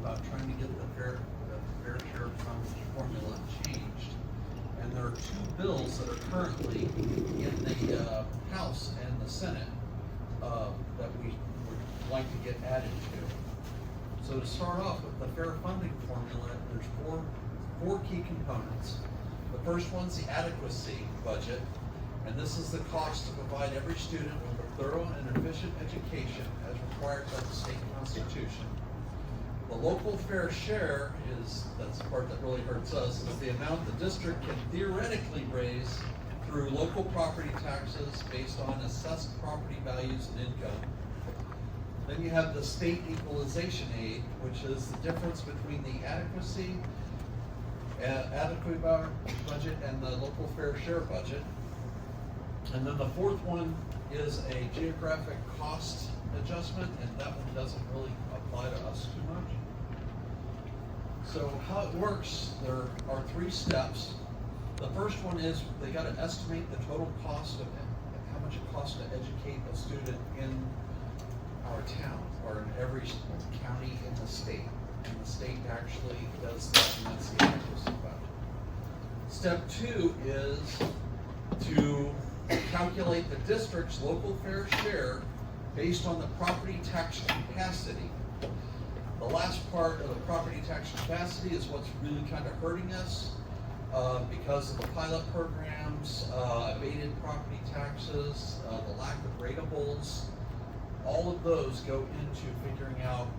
about trying to get the fair share funds formula changed. And there are two bills that are currently in the House and the Senate that we would like to get added to. So to start off with the fair funding formula, there's four key components. The first one's the adequacy budget, and this is the cost to provide every student with a thorough and efficient education as required by the state constitution. The local fair share that's the part that really hurts us, is the amount the district can theoretically raise through local property taxes based on assessed property values and income. Then you have the state equalization aid, which is the difference between the adequate budget and the local fair share budget. And then the fourth one is a geographic cost adjustment, and that one doesn't really apply to us too much. So how it works, there are 3 steps. The first one is they got to estimate the total cost of how much it costs to educate a student in our town or in every county in the state. And the state actually does that, and that's the adequacy budget. Step 2 is to calculate the district's local fair share based on the property tax capacity. The last part of the property tax capacity is what's really kind of hurting us because of the pilot programs, abated property taxes, the lack of ratables. All of those go into figuring out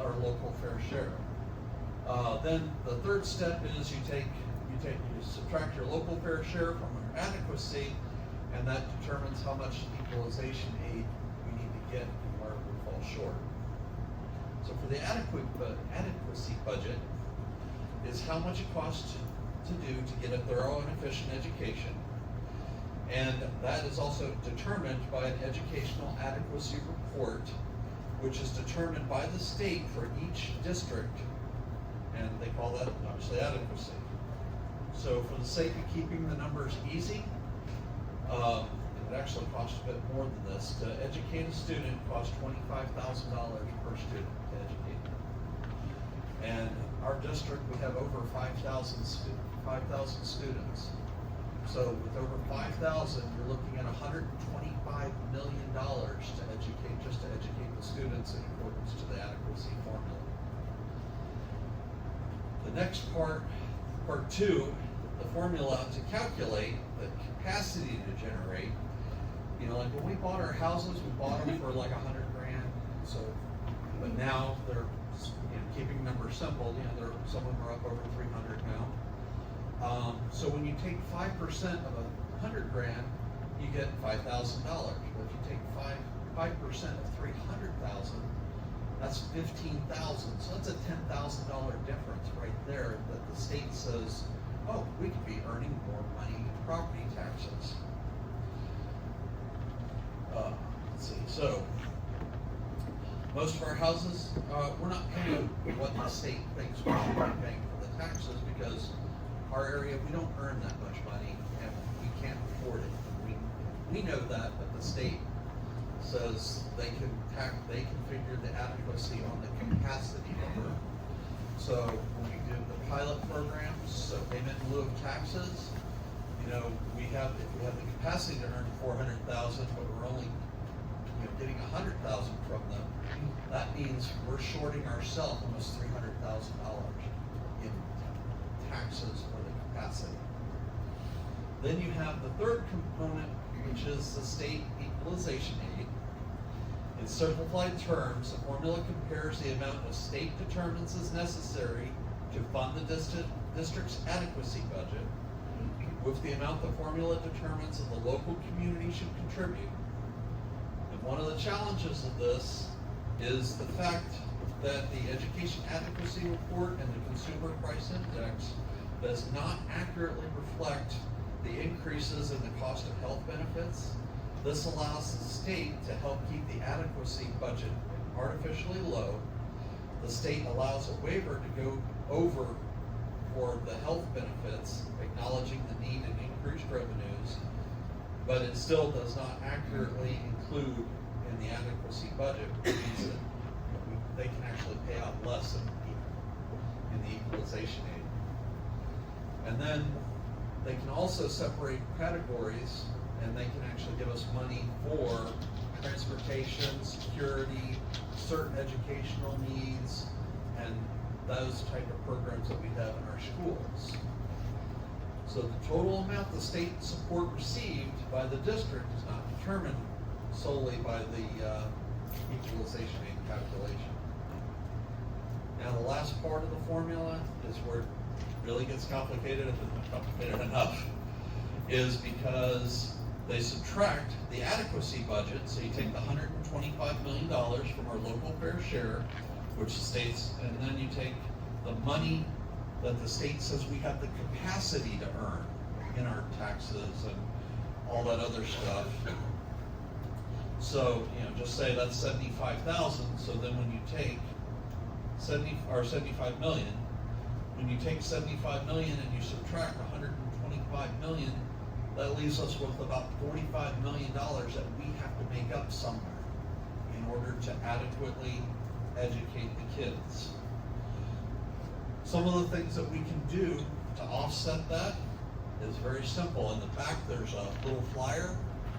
our local fair share. Then the third step is you subtract your local fair share from your adequacy, and that determines how much equalization aid we need to get and where we fall short. So for the adequacy budget is how much it costs to do to get a thorough and efficient education. And that is also determined by an educational adequacy report, which is determined by the state for each district, and they call that obviously adequacy. So for the sake of keeping the numbers easy, it actually costs a bit more than this. To educate a student costs $25,000 per student to educate them. And our district, we have over 5,000 students. So with over 5,000, you're looking at $125 million to educate the students in accordance to the adequacy formula. The next part 2, the formula to calculate the capacity to generate. You know, like when we bought our houses, we bought them for like $100,000. So, but now they're, keeping numbers simple. Some of them are up over 300 now. So when you take 5% of $100,000, you get $5,000. But if you take 5% of 300,000, that's 15,000. So that's a $10,000 difference right there that the state says, oh, we could be earning more money in property taxes. Let's see. So most of our houses, we're not paying what the state thinks we should be paying for the taxes, because our area, we don't earn that much money and we can't afford it. We know that, but the state says they can figure the adequacy on the capacity number. So when we do the pilot programs, so payment in lieu of taxes, if we have the capacity to earn 400,000, but we're only getting 100,000 from them, that means we're shorting ourselves almost $300,000 in taxes for the capacity. Then you have the third component, which is the state equalization aid. In simplified terms, the formula compares the amount the state determines is necessary to fund the district's adequacy budget with the amount the formula determines that the local community should contribute. And one of the challenges of this is the fact that the Education Adequacy Report and the Consumer Price Index does not accurately reflect the increases in the cost of health benefits. This allows the state to help keep the adequacy budget artificially low. The state allows a waiver to go over for the health benefits, acknowledging the need and increased revenues, but it still does not accurately include in the adequacy budget, which means that they can actually actually pay out less in the equalization aid. And then they can also separate categories, and they can actually give us money for transportation, security, certain educational needs, and those type of programs that we have in our schools. So the total amount the state support received by the district is not determined solely by the equalization aid calculation. Now the last part of the formula is where it really gets complicated, if it's not complicated enough, is because they subtract the adequacy budget. So you take the $125 million from our local fair share, which states, and then you take the money that the state says we have the capacity to earn in our taxes and all that other stuff. So, just say that's 75,000. So then when you take 75 million, when you take 75 million and you subtract 125 million, that leaves us with about $45 million that we have to make up somewhere in order to adequately educate the kids. Some of the things that we can do to offset that is very simple. In the back, there's a little flyer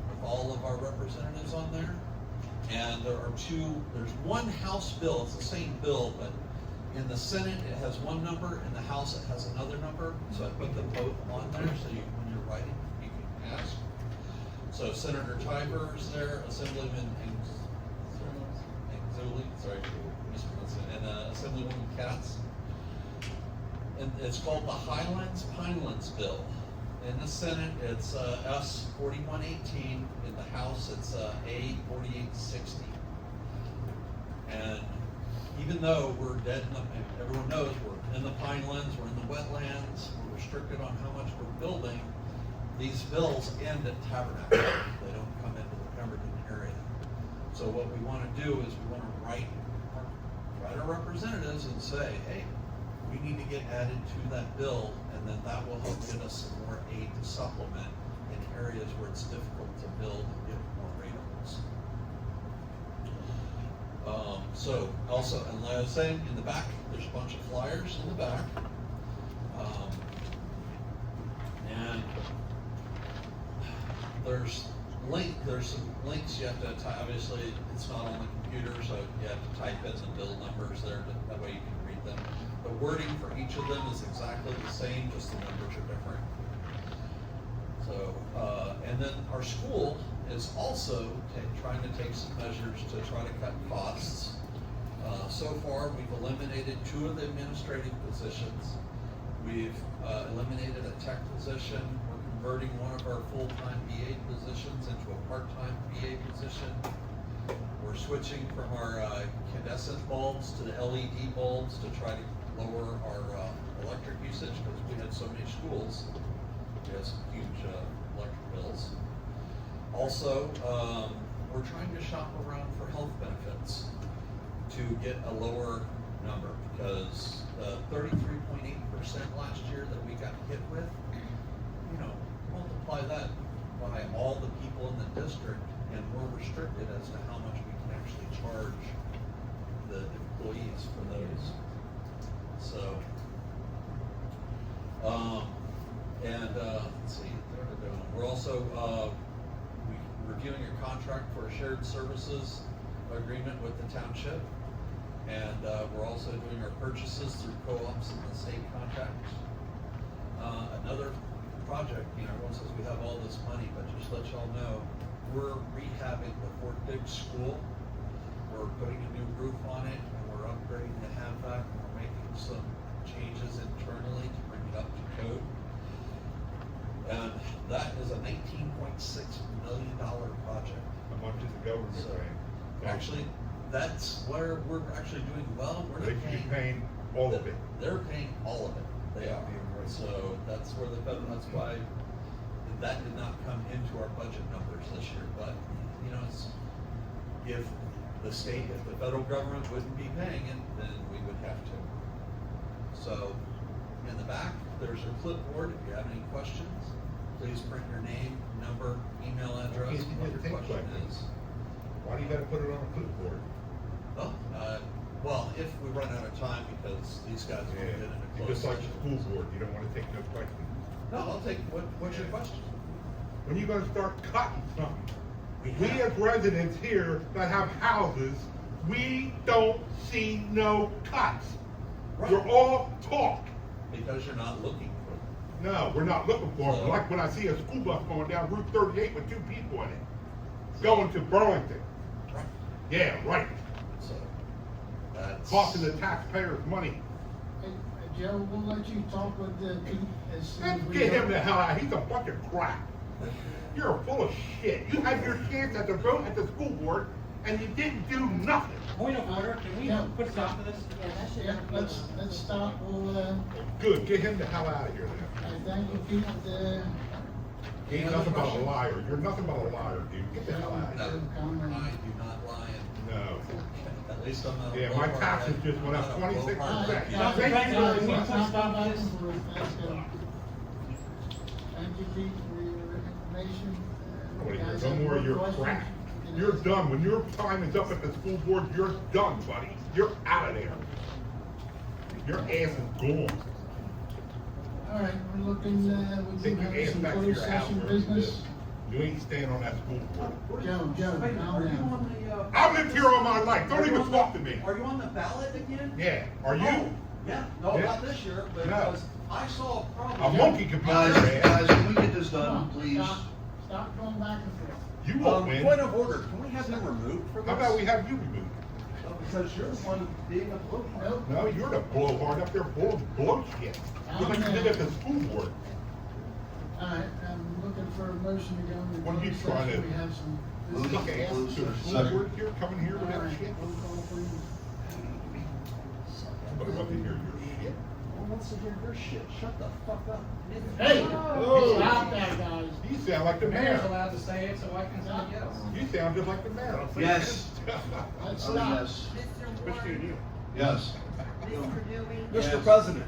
with all of our representatives on there. And there's one House bill, it's the same bill, but in the Senate, it has one number, in the House, it has another number. So I put them both on there, so when you're writing, you can ask. So Senator Tiber is there, Assemblyman and Assemblywoman Katz. And it's called the Highlands-Pinelands bill. In the Senate, it's S 4118. In the House, it's A 4860. And even though we're dead in the, everyone knows we're in the pinelands, we're in the wetlands, we're restricted on how much we're building, these bills end at Tabernacle. They don't come into the Pemberton area. So what we want to do is we want to write our representatives and say, hey, we need to get added to that bill, and then that will help get us some more aid to supplement in areas where it's difficult to build and get more ratables. So also, and like I was saying, in the back, there's a bunch of flyers in the back. And there's some links you have to type. Obviously, it's not on the computer, so you have to type in the bill numbers there, but that way you can read them. The wording for each of them is exactly the same, just the numbers are different. So, and then our school is also trying to take some measures to try to cut costs. So far, we've eliminated 2 of the administrative positions. We've eliminated a tech position. We're converting one of our full-time BA positions into a part-time BA position. We're switching from our incandescent bulbs to the LED bulbs to try to lower our electric usage, because we had so many schools. We have some huge electric bills. Also, we're trying to shop around for health benefits to get a lower number, because the 33.8% last year that we got hit with, multiply that by all the people in the district, and we're restricted as to how much we can actually charge the employees for those. So, let's see, we're also reviewing a contract for a shared services agreement with the township, and we're also doing our purchases through co-ops and the state contracts. Another project, everyone says we have all this money, but just to let y'all know, we're rehabbing the Fort Dix School. We're putting a new roof on it, and we're upgrading the HVAC, and we're making some changes internally to bring it up to code. And that is a $19.6 million project. How much is the government paying? Actually, that's where we're actually doing well. We're They should be paying all of it. They're paying all of it. They are. So that's where that's why that did not come into our budget numbers this year. But if the federal government wouldn't be paying it, then we would have to. So in the back, there's a clipboard. If you have any questions, please print your name, number, email address, and what your question is. Why do you got to put it on a clipboard? Well, Well, if we run out of time, because these guys will get into You closed just like the session. school board, you don't wanna take no questions. No, I'll take, what's your question? When you gonna start cutting something? We We have. as residents here that have houses, we don't see no cuts. Right. You're all talk. Because you're not looking for them. No, we're not looking for them. So- Like when I see a school bus going down Route 38 with 2 people in it, going to Burlington. Right. Yeah, right. So, that's. Costing the taxpayers money. Hey, Joe, we'll let you talk with Pete as soon as Let's we. get him the hell out. He's a bunch of crap. You're full of shit. You had your chance at the vote at the school board, and you didn't do nothing. Point of order, can we Yeah. put a stop to this? Yeah, let's stop, we'll, Good, get him the hell out of here then. I thank you, Pete, He ain't Any other nothing but a questions? liar. You're nothing but a liar, dude. Get the hell out of No, here. I do not lie. No. At least I'm not. a Yeah, my blowhard taxes like- just went up I'm not a 26%. blowhard like you. Thank you very much. That's good. Thank you, Pete, for your information. I wanna hear Guys no have more of your questions? crap. You can You're ask. done. When your time is up at the school board, you're done, buddy. You're out of there. Your ass is gone. All right, we're looking, we do Take your have ass some back to closed your house session where you business. live. You ain't staying on that school board. Joe, Wait, calm are you down. on the, I've lived here all my life. Don't are you even on the- talk to me. Are you on the ballot again? Yeah, are you? Oh, yeah, no, Yeah. not this year, but No. because I saw a problem. A monkey can beat your Guys, ass. can we get this Come done, on, please? Stop going back and forth. You won't Point win. of order, can we have him removed for this? How about we have you removed? Because you're the one being a blowhard. Nope. No, you're the blowhard up there full of blow shit. Just like you did at the school board. All right, I'm looking for a motion to go into What are you closed trying session. to- We have some. Move Look business at to to ask. the school board here, coming here with All that right, shit. roll call, please. Somebody wants to hear your shit. Who wants to hear your shit? Shut the fuck up. Hey, Oh. stop that, guys. You sound like the Mayor's mayor. allowed to say it, so I can say yes. You sound just like the mayor. Yes. Let's Oh, stop. yes. Mr. Ward, Yes. Mr. Dewey, Mr. President,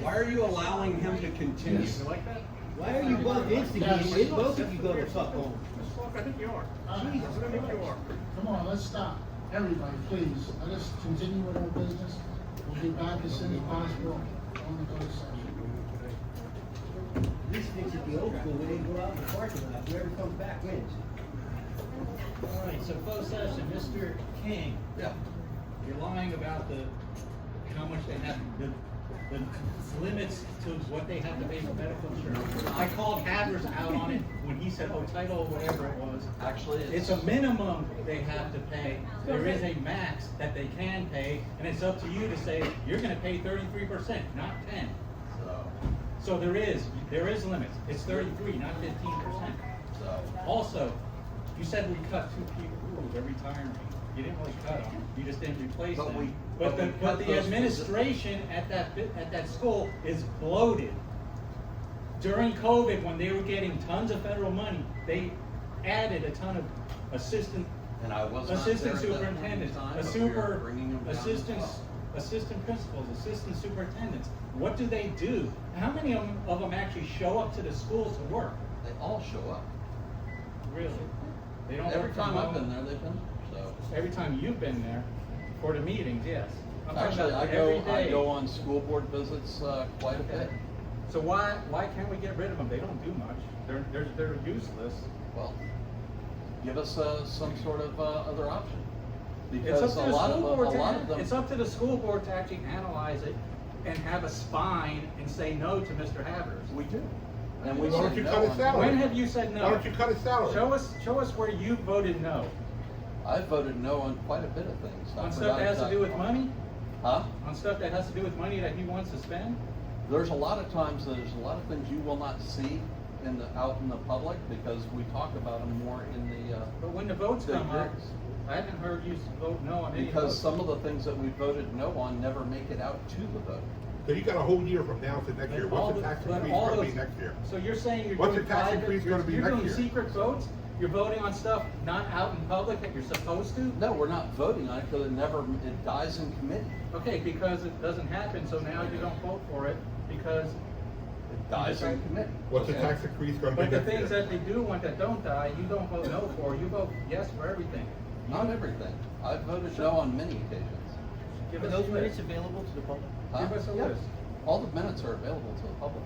why are you allowing him to continue? You like that? Why are you both instigating it? Both of you go to fuck home. I think you are. All right. Jesus, I think you are. Come on, let's stop. Everybody, please, let us continue with our business. We'll be back as soon as possible on the closed session. These things at the old school, when they go out in the parking lot, whoever comes back wins. All right, so closed session, Mr. King, Yeah. You're lying about how much they have, the limits to what they have to pay for medical insurance. I called Havers out on it when he said, oh, title, whatever it was. Actually, It's a minimum they have to pay. There is a max that they can pay, and it's up to you to say, you're gonna pay 33%, not 10. So there is limits. It's 33, not 15%. So, Also, you said we cut 2 people. Ooh, they're retiring. You didn't really cut them. You just didn't replace But them. we- But but we cut the those administration at that school is bloated. During COVID, when they were getting tons of federal money, they added a ton of assistant and I was not there at that point in superintendents, time, a but we are bringing them down as assistants, well. assistant principals, assistant superintendents. What do they do? How many of them actually show up to the schools to work? They all show up. Really? They don't Every work from time I've home? been there, they've been, so. Every time you've been there for the meetings, yes. I'm talking Actually, about I every go day. on school board visits, quite a bit. So why can't we get rid of them? They don't do much. They're useless. Well, give us, some sort of, other option. It's Because up a to the lot school of board them, a lot to, of them. it's up to the school board to actually analyze it and have a spine and say no to Mr. Havers. We do. And we Why don't said you no cut his on- salary? When have you said no? Why don't you cut his salary? Show us where you voted no. I voted no on quite a bit of things. I On stuff forgot that has to do with exactly. money? Huh? On stuff that has to do with money that he wants to spend? There's a lot of times, there's a lot of things you will not see out in the public, because we talk about them more in the, But when the votes the come up, hearings. I haven't heard you vote no on any of Because those. some of the things that we voted no on never make it out to the vote. So you got a whole year from now to next year. But all What's the the- tax but increase all gonna be those- next year? So you're saying you're What's doing the tax private, increase gonna be you're next doing year? secret votes? You're voting on stuff not out in public that you're supposed to? No, we're not voting on it, because it dies in committee. Okay, because it doesn't happen, so now you don't vote for it because, It dies in committee. What's the Okay? tax increase gonna be but the next year? things that they do want that don't die, you don't vote no for, you vote yes for everything. Not everything. I've voted no on many occasions. Give Are us those a minutes list. available to the public? Give us a Yeah. list. All the minutes are available to the public.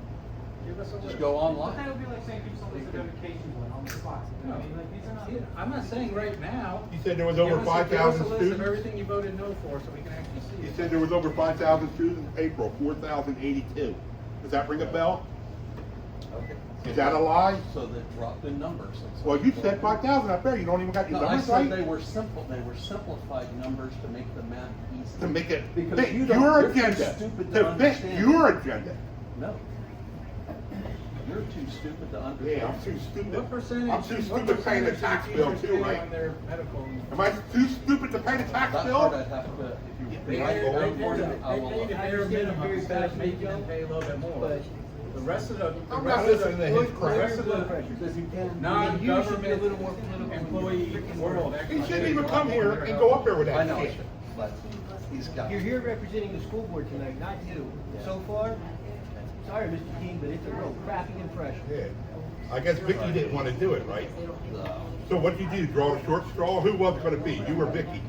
Give us a list. Just go But that online. would be like saying give somebody a dedication on the spot. You know what I mean? Like, these are not. See, I'm not saying right now. You said there was Give over us 5,000 Give us a list of students? everything you voted no for, so we can actually see You it. said there was over 5,000 students in April, 4,082. Does that ring a bell? Okay. Is that a lie? So they dropped in numbers. Well, you said 5,000 up there, you don't even got your No, I numbers said they right? were simplified numbers to make the math easy. To make it Because fit you don't- your you're too agenda, stupid to to fit understand. your agenda. No. You're too stupid to understand. Yeah, I'm too stupid. What percentage? I'm too what stupid paying the percentage tax do bill teachers too, pay right? on their medical? Am I too stupid to pay the tax That bill? part I'd have to, if you. They Yeah, pay, go they on. pay the I will look. bare minimum instead of making them pay a little bit more. But- The rest of the, the I'm rest not of listening to the, his the rest of crap. the Because you can. non-government employee world. He shouldn't even come here and go up there with I that know, shit. but he's got. You're here representing the school board tonight, not you. So far, sorry, Mr. King, but it's a real crappy impression. Yeah. I guess Vicky didn't want to do it, right? No. So what'd you do, draw the short straw? Who was it gonna be, you or Vicky?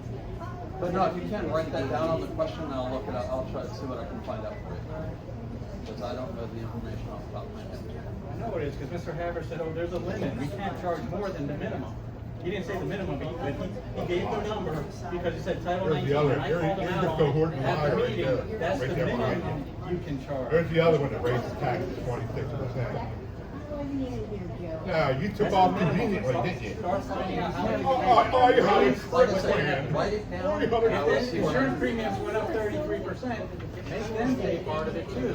But no, if you can write that down on the question, I'll look it up, I'll try to see what I can find out for you. Because I don't know the information off the top of my head. I know it is, because Mr. Haver said, oh, there's a limit, we can't charge more than the minimum. He didn't say the minimum, but he gave the number because he said Title There's 19, the other- and I called him here's out the on cohort it line at the right meeting. there. That's Right the there behind minimum you can charge. There's the other one that raises taxes 26%. No, you took off conveniently, didn't you? Start finding out how many. Oh, you had it. Like I said, write it down. If I will If see the what I insurance can- premiums went up 33%, make them pay part of it too.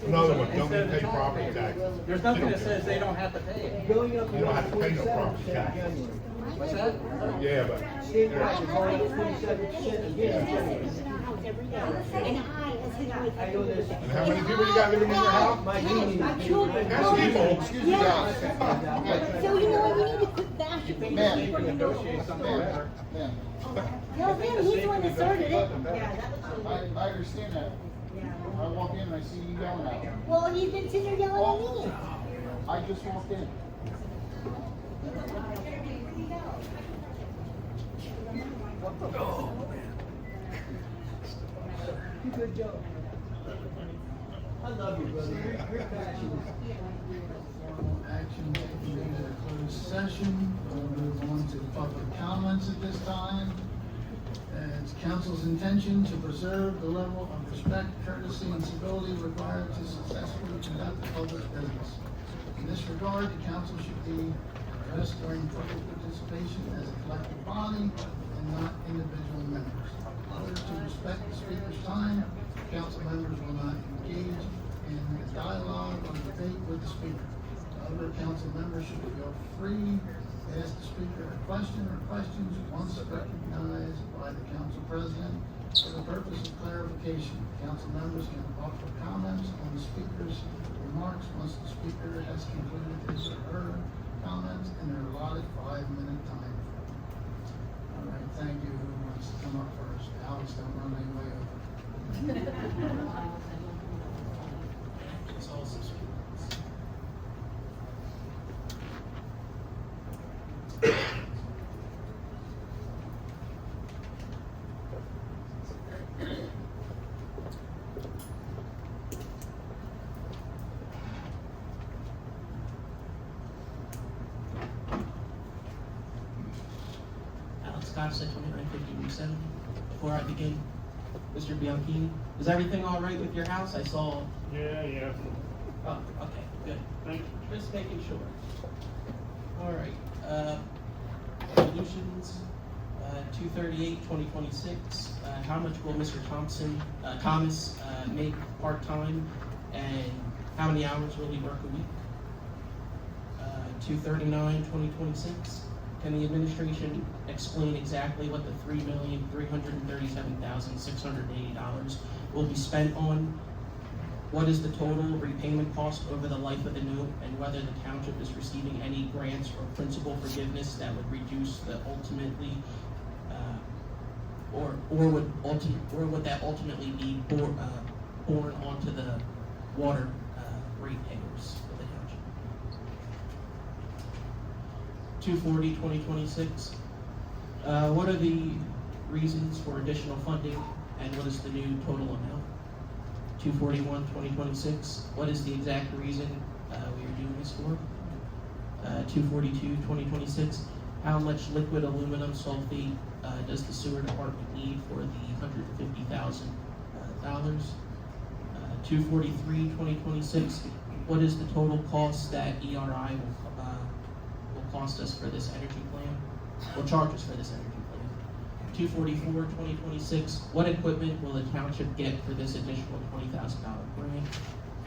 Another one, don't Instead of pay the property taxpayers. taxes. There's nothing that says they don't have to pay it. Going up You don't have to pay no 27% property in tax. January. What's that? Yeah, but Statewide, it's going up 27% again in January. I know this. and how many people you got living in your house? My union. My children. Ask people. Excuse me, Yeah. guys. So you know what, we need to quit You bashing. think Man. they can negotiate something better? Man, No, him, he's the one that started it. I understand that. I walk in and I see you yelling at me. Well, he's been sitting there yelling at me. I just walked in. You good, Joe. I love you, brother. You're passionate. Action taken into a closed session. We'll move on to public comments at this time. It's council's intention to preserve the level of respect, courtesy, and civility required to successfully conduct the public business. In this regard, the council should be addressed during public participation as a collective body and not individual members. In order to respect the speaker's time, council members will not engage in a dialogue or debate with the speaker. Other council members should feel free to ask the speaker a question or questions once recognized by the council president for the purpose of clarification. Council members can offer comments on the speaker's remarks once the speaker has concluded his or her comments in their allotted 5-minute time frame. All right, thank you. Who wants to come up first? Alex, don't run anybody over. It's all subscribed. Alex Scott, 2950 Route 7. Before I begin, Mr. Bianchini, is everything all right with your house? I saw. Yeah. Oh, okay, good. Thank you. Just making sure. All right. Resolutions, 238-2026. How much will Mr. Thomas make part-time, and how many hours will he work a week? 239-2026. Can the administration explain exactly what the $3,337,680 will be spent on? What is the total repayment cost over the life of the note, and whether the township is receiving any grants or principal forgiveness that would reduce the ultimately, or would that ultimately be borne onto the water ratepayers of the township? 240-2026. What are the reasons for additional funding And what is the new total amount? 241, 2026. What is the exact reason we are doing this for? 242, 2026. How much liquid aluminum sulfate does the sewer department need for the $150,000? 243, 2026. What is the total cost that ERI will cost us for this energy plan? Will charge us for this energy plan? 244, 2026. What equipment will the township get for this additional $20,000 grant?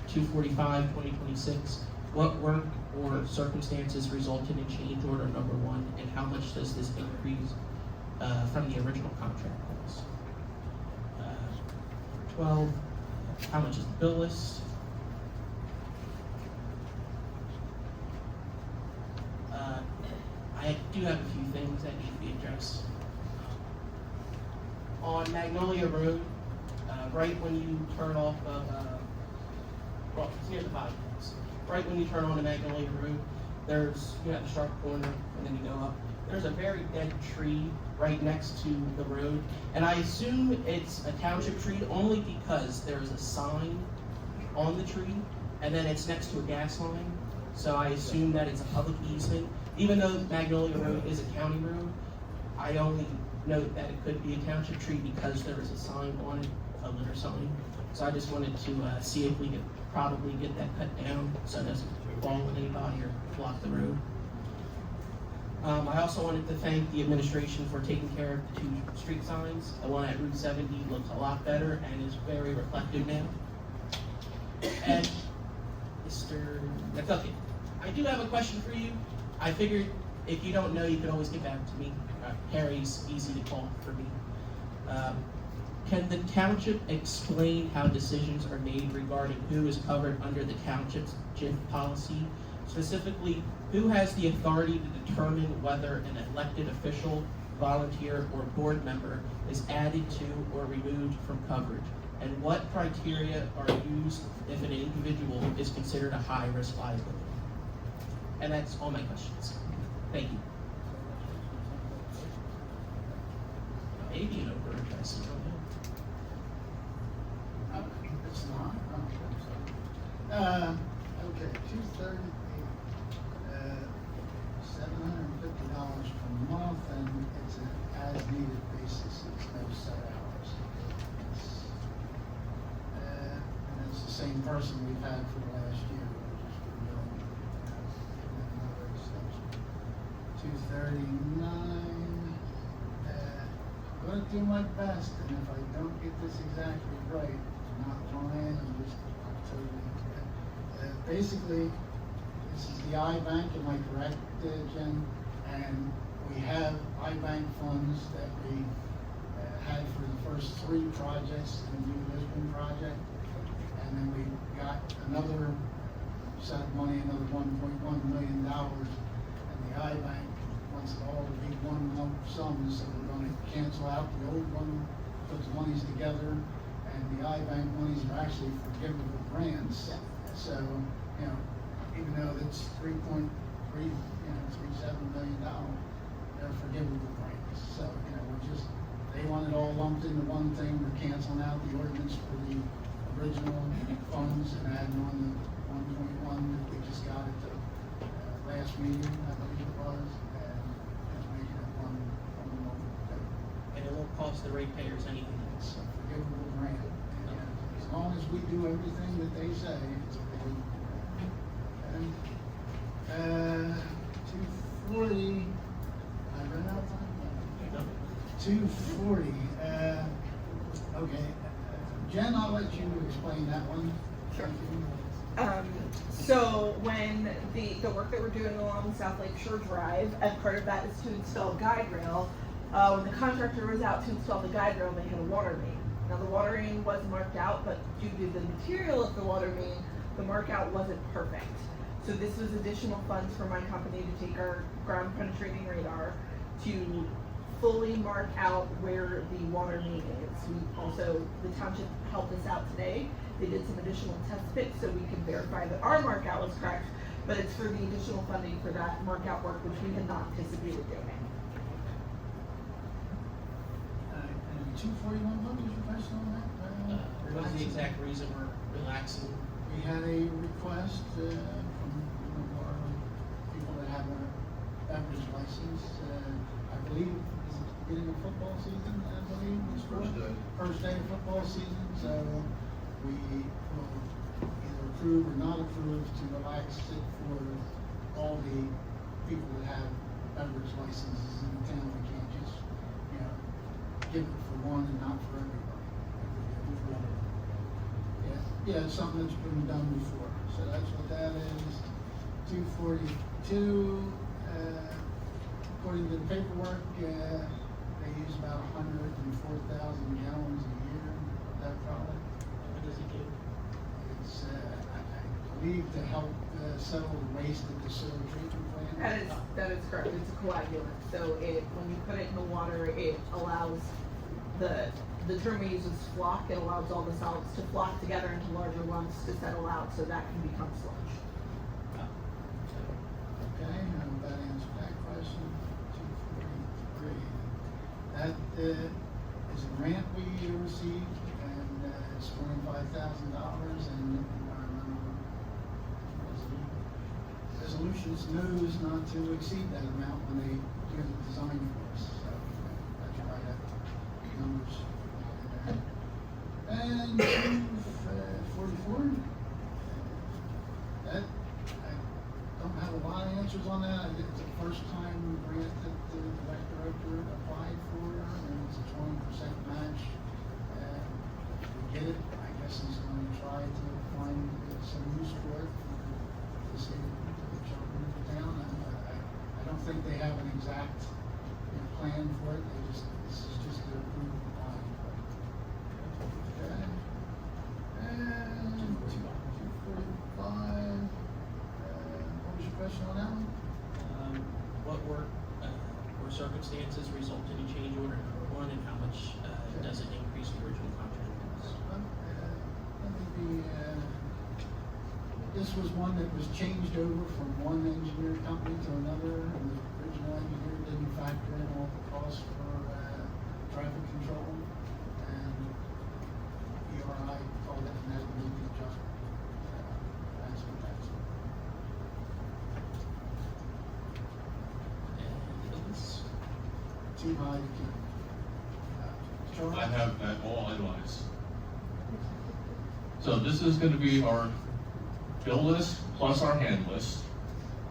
245, 2026. What work or circumstances resulted in change order number 1, and how much does this increase from the original contract cost? 12. How much is the bill list? I do have a few things that need to be addressed. On Magnolia Road, right when you turn off of, well, it's near the bypass. Right when you turn on to Magnolia Road, you have the sharp corner, and then you go up. There's a very dead tree right next to the road, and I assume it's a township tree only because there is a sign on the tree, and then it's next to a gas line, so I assume that it's a public easement. Even though Magnolia Road is a county road, I only note that it could be a township tree because there is a sign on it, a litter sign. So I just wanted to see if we could probably get that cut down so it doesn't fall on anybody or block the road. I also wanted to thank the administration for taking care of the 2 street signs. The one at Route 70 looks a lot better and is very reflective now. And Mr. McCucken, I do have a question for you. I figured if you don't know, you could always get back to me. Harry's easy to call for me. Can the township explain how decisions are made regarding who is covered under the township's JIF policy? Specifically, who has the authority to determine whether an elected official, volunteer, or board member is added to or removed from coverage? And what criteria are used if an individual is considered a high-risk liability? And that's all my questions. Thank you. Maybe an overaddress, I don't know. It's not. Okay, 238, $750 per month, and it's an as-needed basis, it's no set hours. And it's the same person we've had for the last year, we're just renewing, another extension. 239, I'm gonna do my best, and if I don't get this exactly right, I'm not lying, I'm just totally, basically, this is the iBank, am I correct, Jen? And we have iBank funds that we had for the first 3 projects in the New Lisbon project. And then we got another set of money, another $1.1 million. And the iBank wants it all to be one lump sum, so we're gonna cancel out the old one, put the monies together. And the iBank monies are actually forgivable grants. So, even though it's $3.37 million, they're forgivable grants. So, they want it all lumped into one thing. We're canceling out the ordinance for the original funds and adding on the 1.1 that we just got at the last meeting, I believe it was, and making it one lump. And it won't cost the ratepayers anything. It's a forgivable grant. And as long as we do everything that they say, it's a forgivable grant. And 240, I ran out of time. 240, okay. Jen, I'll let you explain that one. Sure. So when the work that we're doing along South Lake Shore Drive, and part of that is to install guide rail, when the contractor was out to install the guide rail, they had a water main. Now the water main was marked out, but due to the material of the water main, the mark out wasn't perfect. So this was additional funds for my company to take our ground penetrating radar to fully mark out where the water main is. We also, the township helped us out today. They did some additional test pits so we can verify that our mark out was correct, but it's for the additional funding for that mark out work, which we had not anticipated doing. And 241, what was your question on that? What is the exact reason we're relaxing? We had a request, from one of our people that have a beverage license, I believe, is it beginning of football season, I believe, was First day. First day of football season, so we will either approve or not approve to relax it for all the people that have beverage licenses in the town. We can't just, you know, give it for one and not for everybody. Yeah, it's something that's been done before, so that's what that is. 242, according to the paperwork, they use about 104,000 gallons a year of that product. What does it do? It's, I believe, to help settle the waste at the sewer treatment plant. That is correct, it's a coagulant, so when you put it in the water, it allows the term we use is flock, it allows all the solids to flock together into larger lumps to settle out, so that can become sludge. Okay, that answered that question. 243. That is a grant we received, and it's $25,000, and environmental resolutions knows not to exceed that amount when they do the design for us, so that's why that number's there. And 244. That, I don't have a lot of answers on that. It's the first time grant that the rec director applied for, and it's a 20% match. If we get it, I guess he's going to try to find some use for it for the city, for the children of the town. I don't think they have an exact, you know, plan for it. This is just their approval line. Okay. And 245. What was your question on that one? What were circumstances result in a change order number one, and how much does it increase the original contract cost? This was one that was changed over from one engineer company to another, and the original engineer didn't factor in all the costs for traffic control, and ERI called it an as-needed adjustment. That's what that's. And it's Too high to keep. Charlie? I have that all itemized. So this is gonna be our bill list plus our hand list.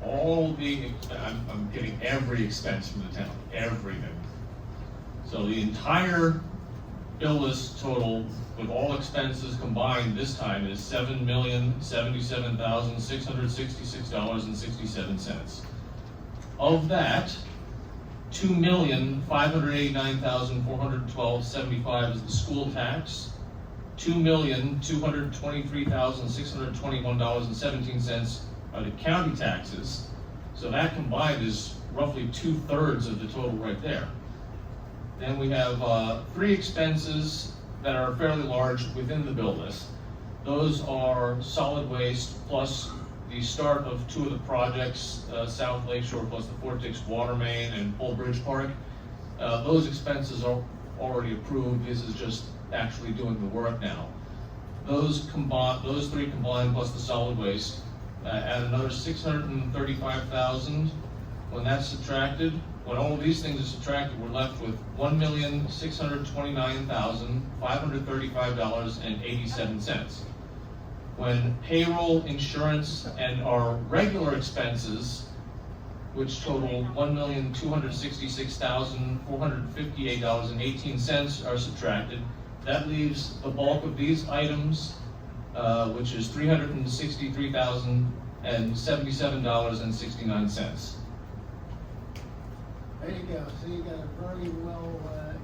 All the, I'm getting every expense from the town, everything. So the entire bill list total with all expenses combined this time is $7,077,666.67. Of that, $2,589,412.75 is the school tax. $2,223,621.17 are the county taxes. So that combined is roughly 2/3 of the total right there. Then we have three expenses that are fairly large within the bill list. Those are solid waste plus the start of two of the projects, South Lake Shore plus the Fort Dix Water Main and Bull Bridge Park. Those expenses are already approved. This is just actually doing the work now. Those three combined plus the solid waste add another $635,000. When that's subtracted, when all of these things are subtracted, we're left with $1,629,535.87. When payroll, insurance, and our regular expenses, which total $1,266,458.18 are subtracted, that leaves the bulk of these items, which is $363,077.69. There you go, so you got a very well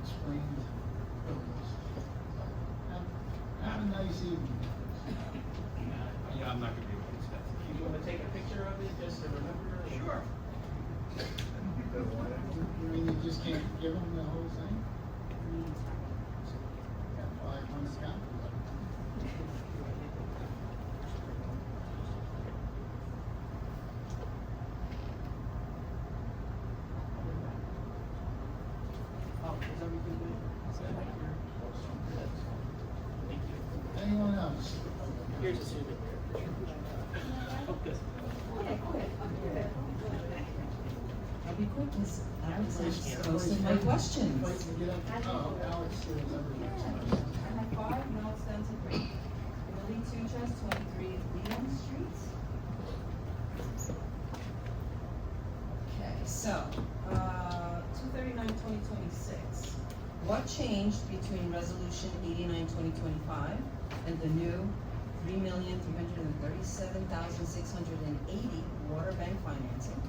explained bill list. Have a nice evening. Yeah, I'm not gonna be able to use that. You wanna take a picture of it just to remember? Sure. You mean you just can't give them the whole thing? Got 500 copies of it. Oh, is everything good? Anyone else? Here's a souvenir. Oh, good. I'll be quick, because Alex Please, asked most of my questions. Wait to get up. Oh, Alex is everyone's question. I have 5, no extensive break. Billy Tuchess, 23 Leon Street. Okay, so, 2/39/2026. What changed between resolution 89/2025 and the new 3,337,680 water bank financing?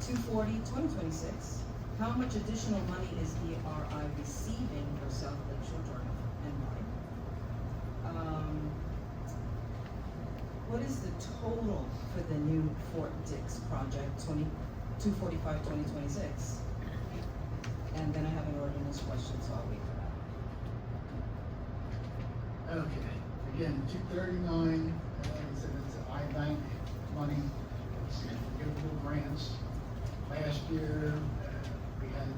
2/40/2026. How much additional money is ERI receiving for South Lake Shore Drive and why? What is the total for the new Fort Dix project, 2/45/2026? And then I have an ordinance question, so I'll wait for that. Okay, again, 239, like I said, it's iBank money, it's forgivable grants. Last year, we had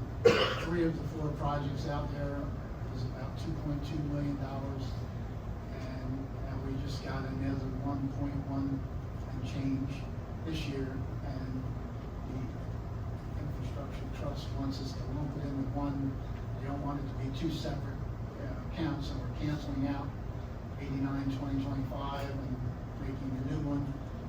3 of the 4 projects out there, it was about $2.2 million. And we just got another 1.1 and change this year, and the infrastructure trust wants us to lump it into one. They don't want it to be 2 separate accounts, so we're canceling out 89/2025 and making a new one,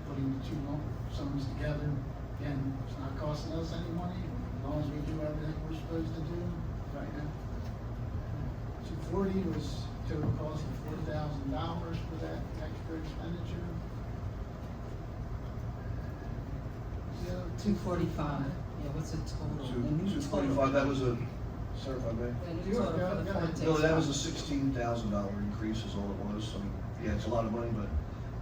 putting the 2 lump sums together. Again, it's not costing us any money, as long as we do everything we're supposed to do right now. 240 was total cost of $4,000 for that extra expenditure. 245, yeah, what's the total? The new Two total. forty-five, that was a, sorry if I may. The new total for the Fort Dix. No, that was a $16,000 increase is all it was. I mean, yeah, it's a lot of money, but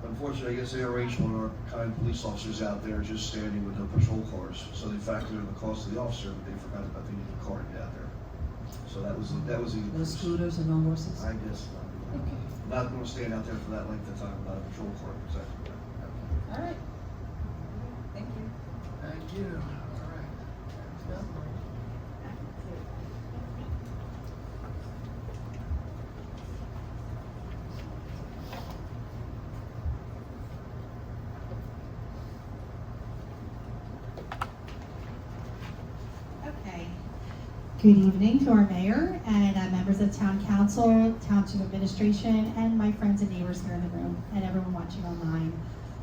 unfortunately, I guess ARH, one of our kind police officers out there just standing with no patrol cars. So they factored in the cost of the officer, but they forgot about the car to get out there. So that was the No increase. scooters and no horses? I guess not gonna stand out there for that length of time without a patrol car, exactly. All right. Thank you. Thank you. All right. Next up. Okay. Good evening to our mayor and members of town council, township administration, and my friends and neighbors here in the room, and everyone watching online.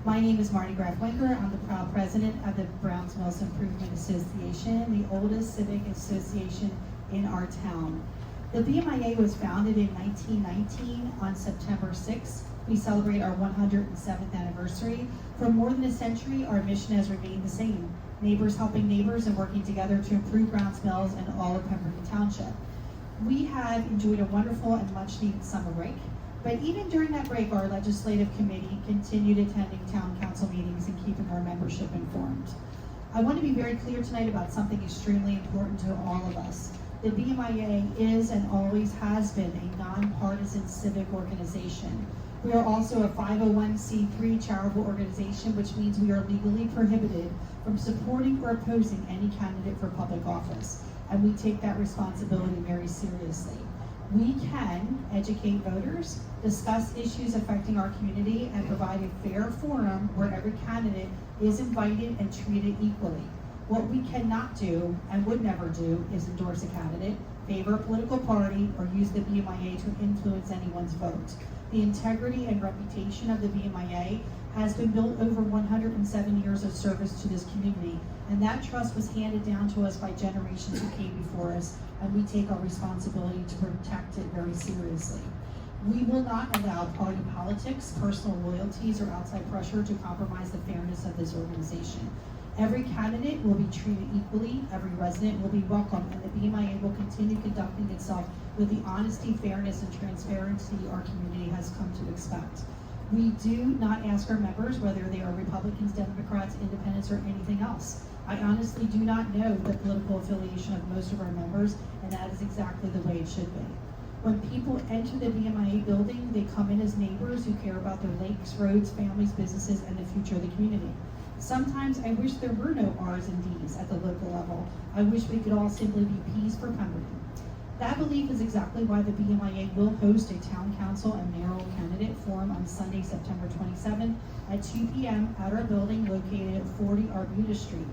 My name is Marty Graf-Winker. I'm the proud president of the Browns Mills Improvement Association, the oldest civic association in our town. The BMIA was founded in 1919 on September 6th. We celebrate our 107th anniversary. For more than a century, our mission has remained the same: neighbors helping neighbors and working together to improve Browns Mills and all of Pemberton Township. We have enjoyed a wonderful and much needed summer break, but even during that break, our legislative committee continued attending town council meetings and keeping our membership informed. I want to be very clear tonight about something extremely important to all of us. The BMIA is and always has been a nonpartisan civic organization. We are also a 501c3 charitable organization, which means we are legally prohibited from supporting or opposing any candidate for public office, and we take that responsibility very seriously. We can educate voters, discuss issues affecting our community, and provide a fair forum where every candidate is invited and treated equally. What we cannot do, and would never do, is endorse a candidate, favor a political party, or use the BMIA to influence anyone's vote. The integrity and reputation of the BMIA has been built over 107 years of service to this community, and that trust was handed down to us by generations who came before us, and we take our responsibility to protect it very seriously. We will not allow party politics, personal loyalties, or outside pressure to compromise the fairness of this organization. Every candidate will be treated equally, every resident will be welcome, and the BMIA will continue conducting itself with the honesty, fairness, and transparency our community has come to expect. We do not ask our members whether they are Republicans, Democrats, Independents, or anything else. I honestly do not know the political affiliation of most of our members, and that is exactly the way it should be. When people enter the BMIA building, they come in as neighbors who care about their lakes, roads, families, businesses, and the future of the community. Sometimes I wish there were no R's and D's at the local level. I wish we could all simply be P's for Pemberton. That belief is exactly why the BMIA will host a town council and mayoral candidate forum on Sunday, September 27th at 2 p.m. at our building located at 40 Arbutus Street.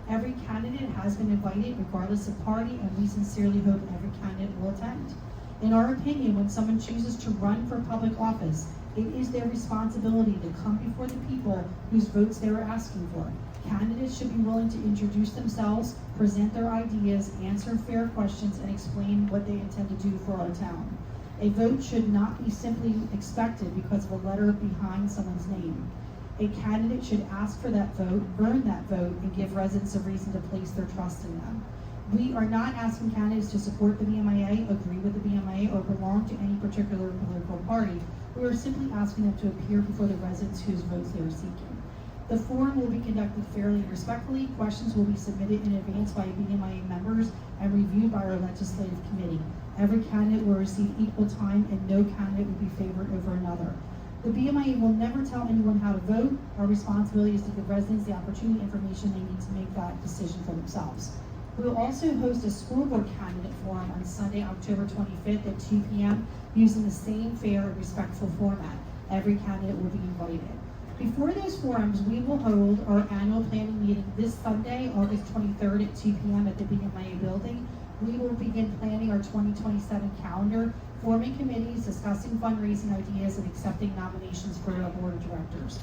Every candidate has been invited regardless of party, and we sincerely hope every candidate will attend. In our opinion, when someone chooses to run for public office, it is their responsibility to come before the people whose votes they are asking for. Candidates should be willing to introduce themselves, present their ideas, answer fair questions, and explain what they intend to do for our town. A vote should not be simply expected because of a letter behind someone's name. A candidate should ask for that vote, earn that vote, and give residents a reason to place their trust in them. We are not asking candidates to support the BMIA, agree with the BMIA, or belong to any particular political party. We are simply asking them to appear before the residents whose votes they are seeking. The forum will be conducted fairly and respectfully. Questions will be submitted in advance by BMIA members and reviewed by our legislative committee. Every candidate will receive equal time and no candidate will be favored over another. The BMIA will never tell anyone how to vote. Our responsibility is to give residents the opportunity and information they need to make that decision for themselves. We will also host a school board candidate forum on Sunday, October 25th at 2 p.m. using the same fair and respectful format. Every candidate will be invited. Before those forums, we will hold our annual planning meeting this Sunday, August 23rd at 2 p.m. at the BMIA building. We will begin planning our 2027 calendar, forming committees, discussing fundraising ideas, and accepting nominations for our board of directors.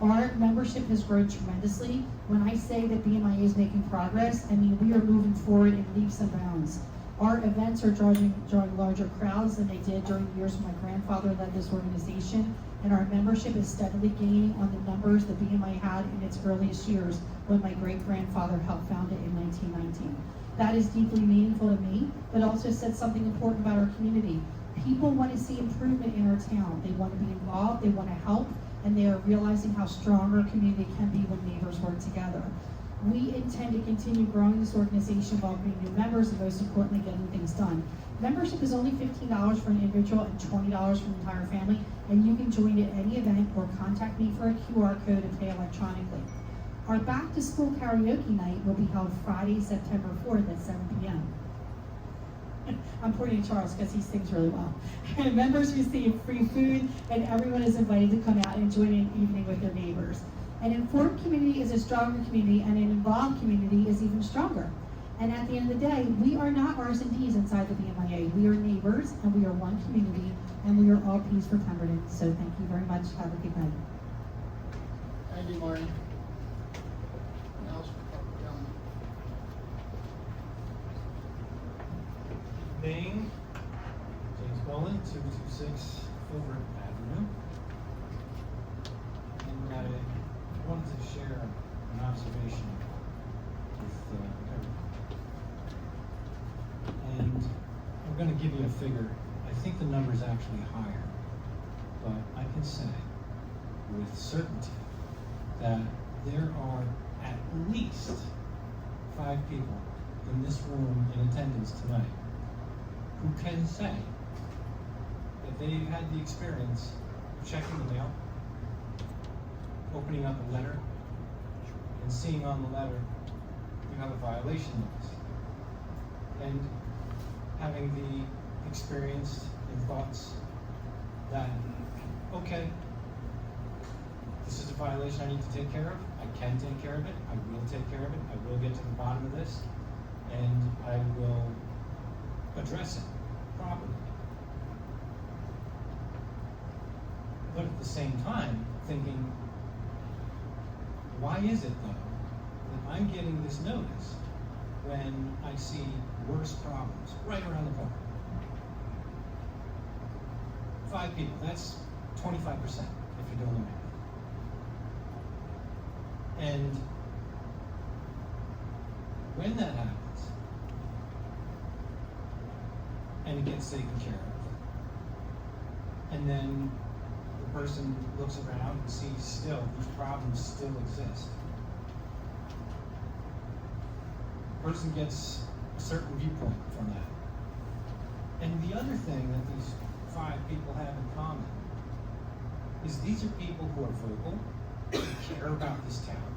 Our membership has grown tremendously. When I say that BMIA is making progress, I mean we are moving forward in leaps and bounds. Our events are drawing larger crowds than they did during the years when my grandfather led this organization, and our membership is steadily gaining on the numbers the BMIA had in its earliest years when my great-grandfather helped found it in 1919. That is deeply meaningful to me, but also said something important about our community. People want to see improvement in our town. They want to be involved, they want to help, and they are realizing how strong our community can be when neighbors work together. We intend to continue growing this organization, welcoming new members, and most importantly, getting things done. Membership is only $15 for an individual and $20 for the entire family, and you can join at any event or contact me for a QR code and pay electronically. Our back to school karaoke night will be held Friday, September 4th at 7 p.m. I'm pointing to Charles because he sings really well. And members receive free food, and everyone is invited to come out and enjoy an evening with their neighbors. An informed community is a stronger community, and an involved community is even stronger. And at the end of the day, we are not R's and D's inside the BMIA. We are neighbors, and we are one community, and we are all P's for Pemberton. So thank you very much. Have a good night. Thank you, Marty. Anything else for public comment? Name, James Boland, 226 Filbert Avenue. And I wanted to share an observation with everyone. And I'm going to give you a figure. I think the number is actually higher, but I can say with certainty that there are at least 5 people in this room in attendance tonight who can say that they've had the experience of checking the mail, opening up a letter, and seeing on the letter you have a violation notice, and having the experience and thoughts that, okay, this is a violation I need to take care of, I can take care of it, I will take care of it, I will get to the bottom of this, and I will address it properly. But at the same time, thinking, why is it though that I'm getting this notice when I see worse problems right around the corner? 5 people, that's 25% if you're doing the math. And when that happens, and it gets taken care of, and then the person looks around and sees still, these problems still exist. The person gets a certain viewpoint from that. And the other thing that these 5 people have in common is these are people who are vocal, who care about this town,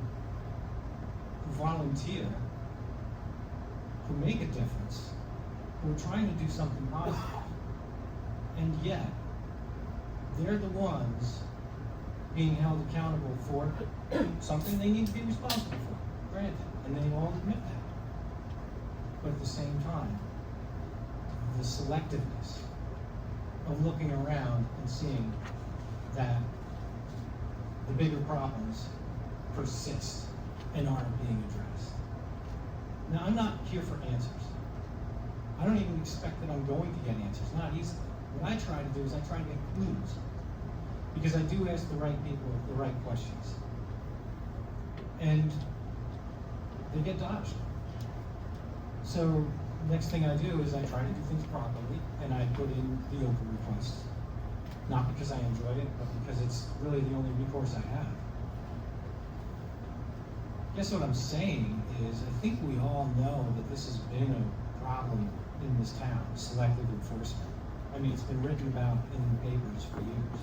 who volunteer, who make a difference, we're trying to do something positive. And yet, they're the ones being held accountable for something they need to be responsible for, granted, and they all admit that. But at the same time, the selectiveness of looking around and seeing that the bigger problems persist and aren't being addressed. Now, I'm not here for answers. I don't even expect that I'm going to get answers, not easily. What I try to do is I try to get clues, because I do ask the right people the right questions. And they get dodged. So next thing I do is I try to do things properly, and I put in the open request. Not because I enjoy it, but because it's really the only recourse I have. Guess what I'm saying is, I think we all know that this has been a problem in this town, selective enforcement. I mean, it's been written about in the papers for years.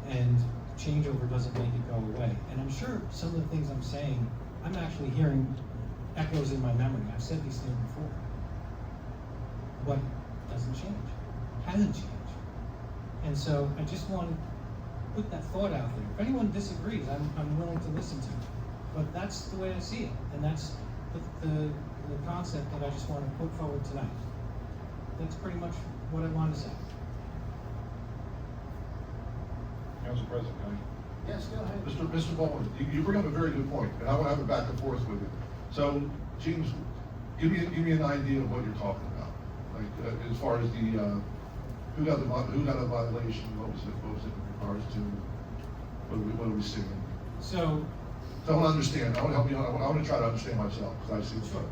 And changeover doesn't make it go away. And I'm sure some of the things I'm saying, I'm actually hearing echoes in my memory. I've said these things before. But it doesn't change. Hasn't changed. And so I just want to put that thought out there. If anyone disagrees, I'm willing to listen to it. But that's the way I see it. And that's the concept that I just want to put forward tonight. That's pretty much what I want to say. Council President, Yes, go ahead. Mr. Baldwin, you bring up a very good point, and I want to have a back and forth with you. So, James, give me an idea of what you're talking about. Like, as far as the, who got a violation, what was it in regards to, what are we seeing? So I want to understand, I want to help you, I want to try to understand myself, because I see what's up.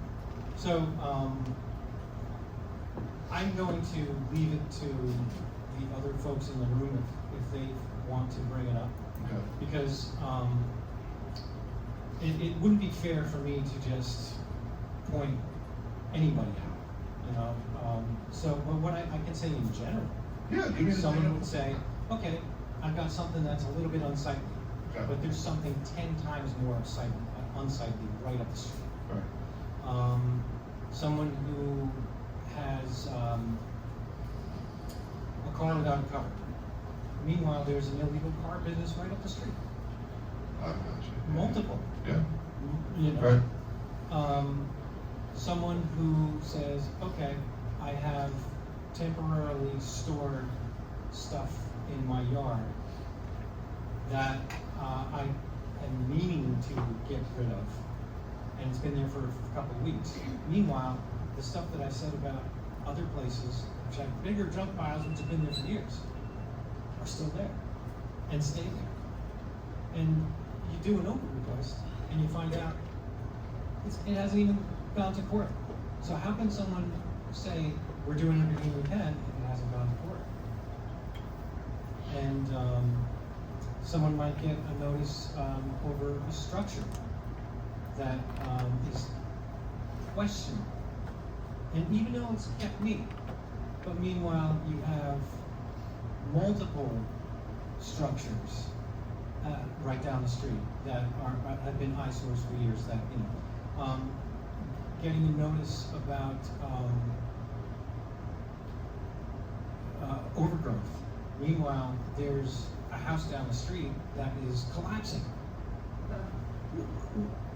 So, I'm going to leave it to the other folks in the room if they want to bring it up. Okay. Because it wouldn't be fair for me to just point anybody out, you know? So what I can say in general, yeah, someone would say, okay, I've got something that's a little bit unsightly, okay, but there's something 10 times more unsightly right up the street. Right. Someone who has a car without a cover. Meanwhile, there's an illegal car business right up the street. I got you. Multiple. Yeah. You know? Right. Someone who says, okay, I have temporarily stored stuff in my yard that I am meaning to get rid of, and it's been there for a couple of weeks. Meanwhile, the stuff that I said about other places, which have bigger junk piles, which have been there for years, are still there and stay there. And you do an open request and you find out it hasn't even gone to court. So how can someone say we're doing everything we can if it hasn't gone to court? And someone might get a notice over a structure that is questionable. And even though it's kept neat, but meanwhile you have multiple structures right down the street that have been eyesores for years. That getting a notice about overgrowth. Meanwhile, there's a house down the street that is collapsing.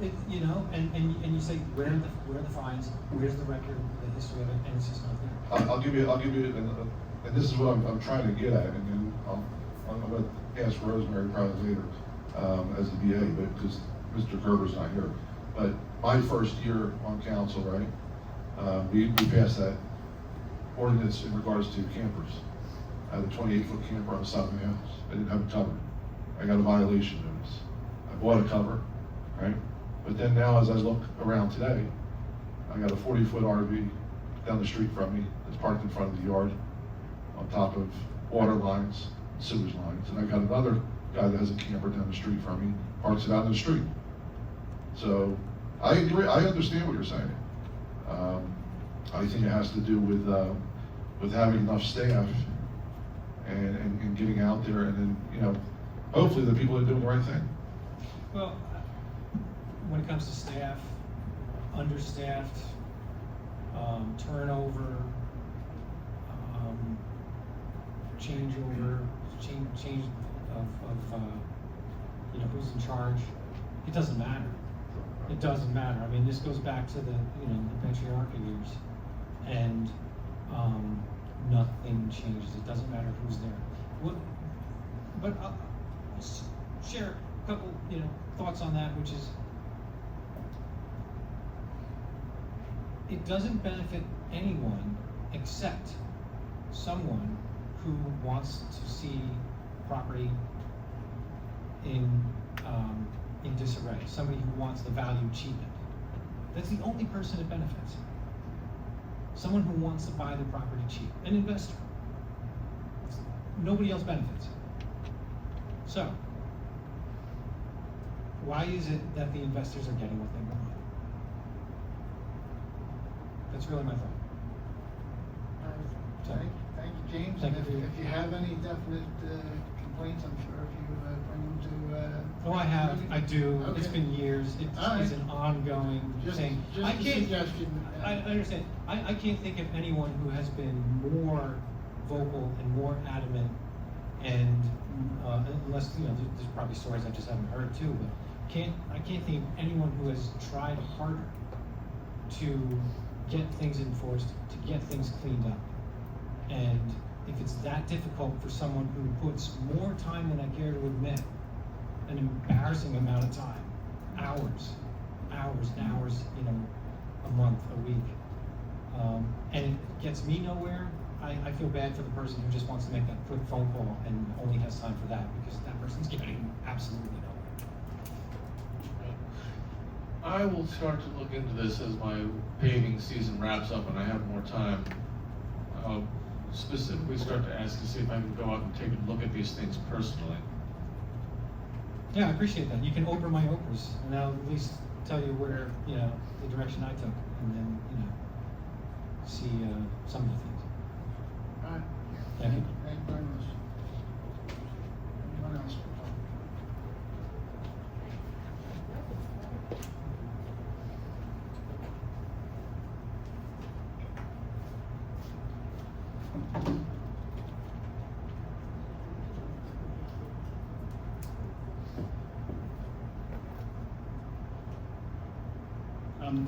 And you say, where are the fines? Where's the record, the history of it? And it's just not there. I'll give you, and this is what I'm trying to get at, and then I'm going to ask Rosemary probably later as the DA, but because Mr. Gerber's not here. But my first year on council, right, we passed that ordinance in regards to campers. I had a 28-foot camper on the side of my house. I didn't have a cover. I got a violation notice. I bought a cover, right? But then now as I look around today, I got a 40-foot RV down the street from me that's parked in front of the yard on top of water lines, sewage lines. And I got another guy that has a camper down the street from me, parks it out in the street. So I agree, I understand what you're saying. I think it has to do with having enough staff and getting out there, and then, hopefully the people are doing the right thing. Well, when it comes to staff, understaffed, turnover, change of you know, who's in charge. It doesn't matter. It doesn't matter. I mean, this goes back to the, you know, the patriarchal years, and nothing changes. It doesn't matter who's there. But I'll share a couple, you know, thoughts on that, which is, it doesn't benefit anyone except someone who wants to see property in disarray, somebody who wants the value cheapened. That's the only person it benefits. Someone who wants to buy the property cheap, an investor. Nobody else benefits. So, why is it that the investors are getting what they want? That's really my thought. So, Thank you, James. Thank And you. if you have any definite complaints, I'm sure if you bring them to. oh, I do. Okay. It's been years. All right. It's an ongoing thing. Just I a can't. suggestion. I understand. I can't think of anyone who has been more vocal and more adamant, and unless, you know, there's probably stories I just haven't heard too, but I can't think of anyone who has tried harder to get things enforced, to get things cleaned up. And if it's that difficult for someone who puts more time than I care to admit, an embarrassing amount of time, hours, you know, a month, a week, and it gets me nowhere, I feel bad for the person who just wants to make that quick phone call and only has time for that, because that person's getting absolutely nowhere. I will start to look into this as my paving season wraps up and I have more time. Specifically start to ask to see if I can go out and take a look at these things personally. Yeah, I appreciate that. You can open my opers, and I'll at least tell you where, you know, the direction I took, and then, you know, see some of the things. All right. Thank you. Thank you very much. Anyone else?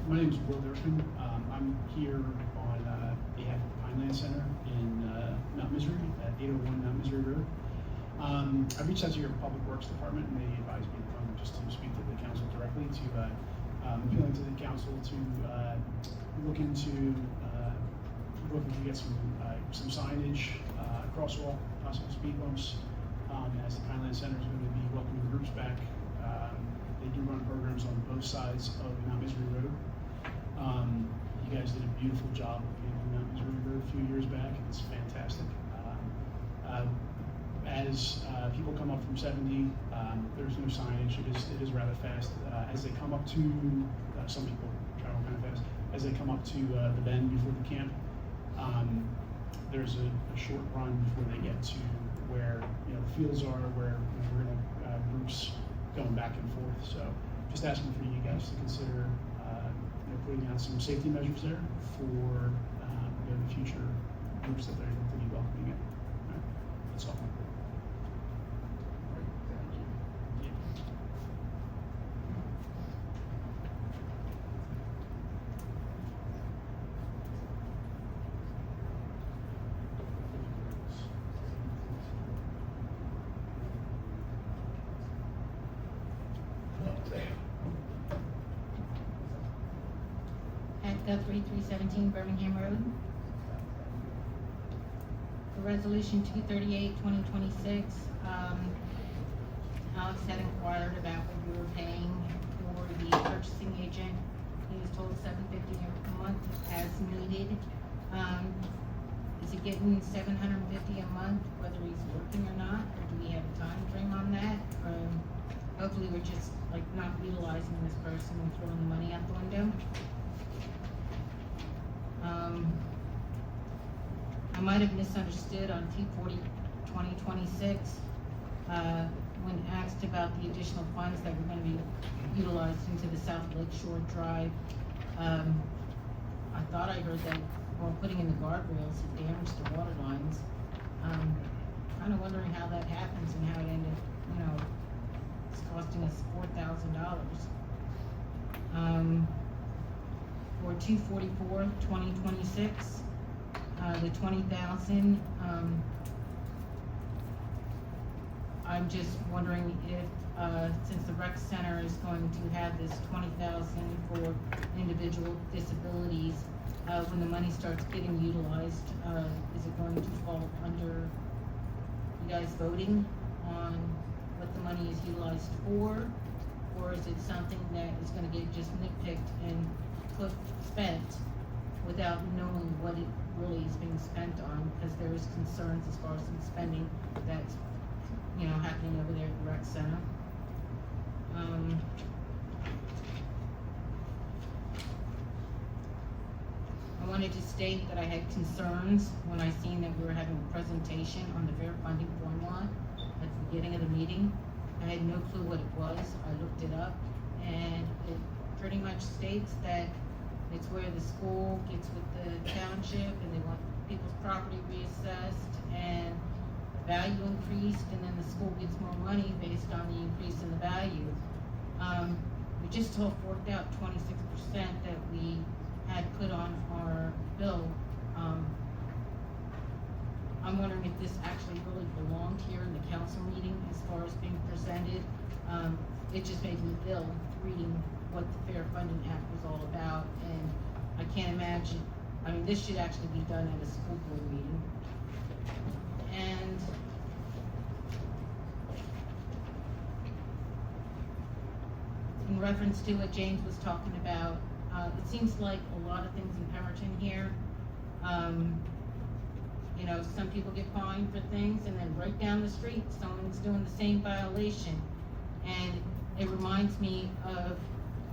My name is Will Durkin. I'm here on behalf of the Pineland Center in Mount Misery at 801 Mount Misery Road. I reached out to your Public Works Department and they advised me to come just to speak to the council directly, to appealing to the council to look into get some signage, crosswalk, possible speed bumps, as the Pineland Center is going to be welcoming groups back. They do run programs on both sides of Mount Misery Road. You guys did a beautiful job of paving Mount Misery Road a few years back. It's fantastic. As people come up from 70, there's no signage. It is rather fast. As they come up to, some people travel kind of fast. As they come up to the bend before the camp, there's a short run before they get to where, you know, the fields are, where, you know, we're gonna groups going back and forth. So just asking for you guys to consider you know, putting out some safety measures there for you know, the future groups that they're going to be welcoming in. All right. That's all. At 3317 Birmingham Road. For resolution 238-2026, Alex had inquired about what we were paying for the purchasing agent. He was told $750 a month as needed. Is he getting $750 a month, whether he's working or not, or do we have a time frame on that? Hopefully we're just like not utilizing this person and throwing the money out the window. I might have misunderstood on T40-2026 when asked about the additional funds that were going to be utilized into the South Lake Shore Drive. I thought I heard that while putting in the guardrails, it damaged the water lines. Kinda wondering how that happens and how it ended, it's costing us $4,000. For 2/44/2026, the 20,000, I'm just wondering if, since the rec center is going to have this 20,000 for individual disabilities, when the money starts getting utilized, is it going to fall under you guys voting on what the money is utilized for? Or is it something that is gonna get just nitpicked and spent without knowing what it really is being spent on? Because there is concerns as far as some spending that's, happening over there at the rec center. I wanted to state that I had concerns when I seen that we were having a presentation on the fair funding formula at the beginning of the meeting. I had no clue what it was. I looked it up, and it pretty much states that it's where the school gets with the township and they want people's property reassessed and value increased, and then the school gets more money based on the increase in the value. We just all worked out 26% that we had put on our bill. I'm wondering if this actually really belonged here in the council meeting as far as being presented. It just made me ill reading what the Fair Funding Act was all about, and I can't imagine, this should actually be done at a school board meeting. And in reference to what James was talking about, it seems like a lot of things in Pemberton here, some people get fined for things, and then right down the street, someone's doing the same violation. And it reminds me of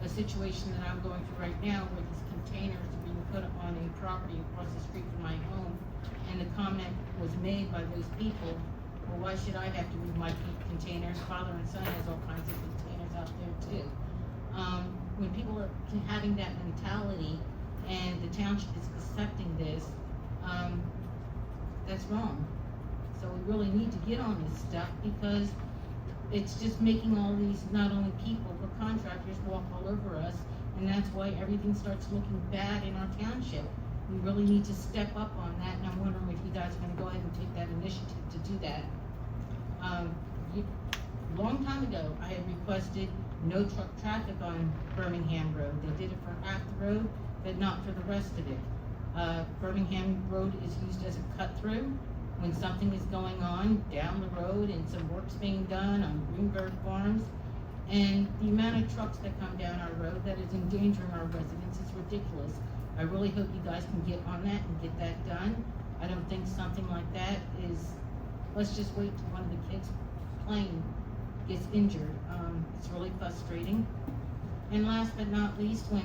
a situation that I'm going through right now where these containers are being put on a property across the street from my home. And the comment was made by those people, well, why should I have to move my containers? Father and son has all kinds of containers out there too. When people are having that mentality and the township is accepting this, that's wrong. So we really need to get on this stuff, because it's just making all these, not only people, but contractors walk all over us, and that's why everything starts looking bad in our township. We really need to step up on that, and I'm wondering if you guys are gonna go ahead and take that initiative to do that. Long time ago, I had requested no truck traffic on Birmingham Road. They did it for half the road, but not for the rest of it. Birmingham Road is used as a cut through when something is going on down the road and some work's being done on Greenberg Farms. And the amount of trucks that come down our road that is endangering our residents is ridiculous. I really hope you guys can get on that and get that done. I don't think something like that is, let's just wait till one of the kids playing gets injured. It's really frustrating. And last but not least, when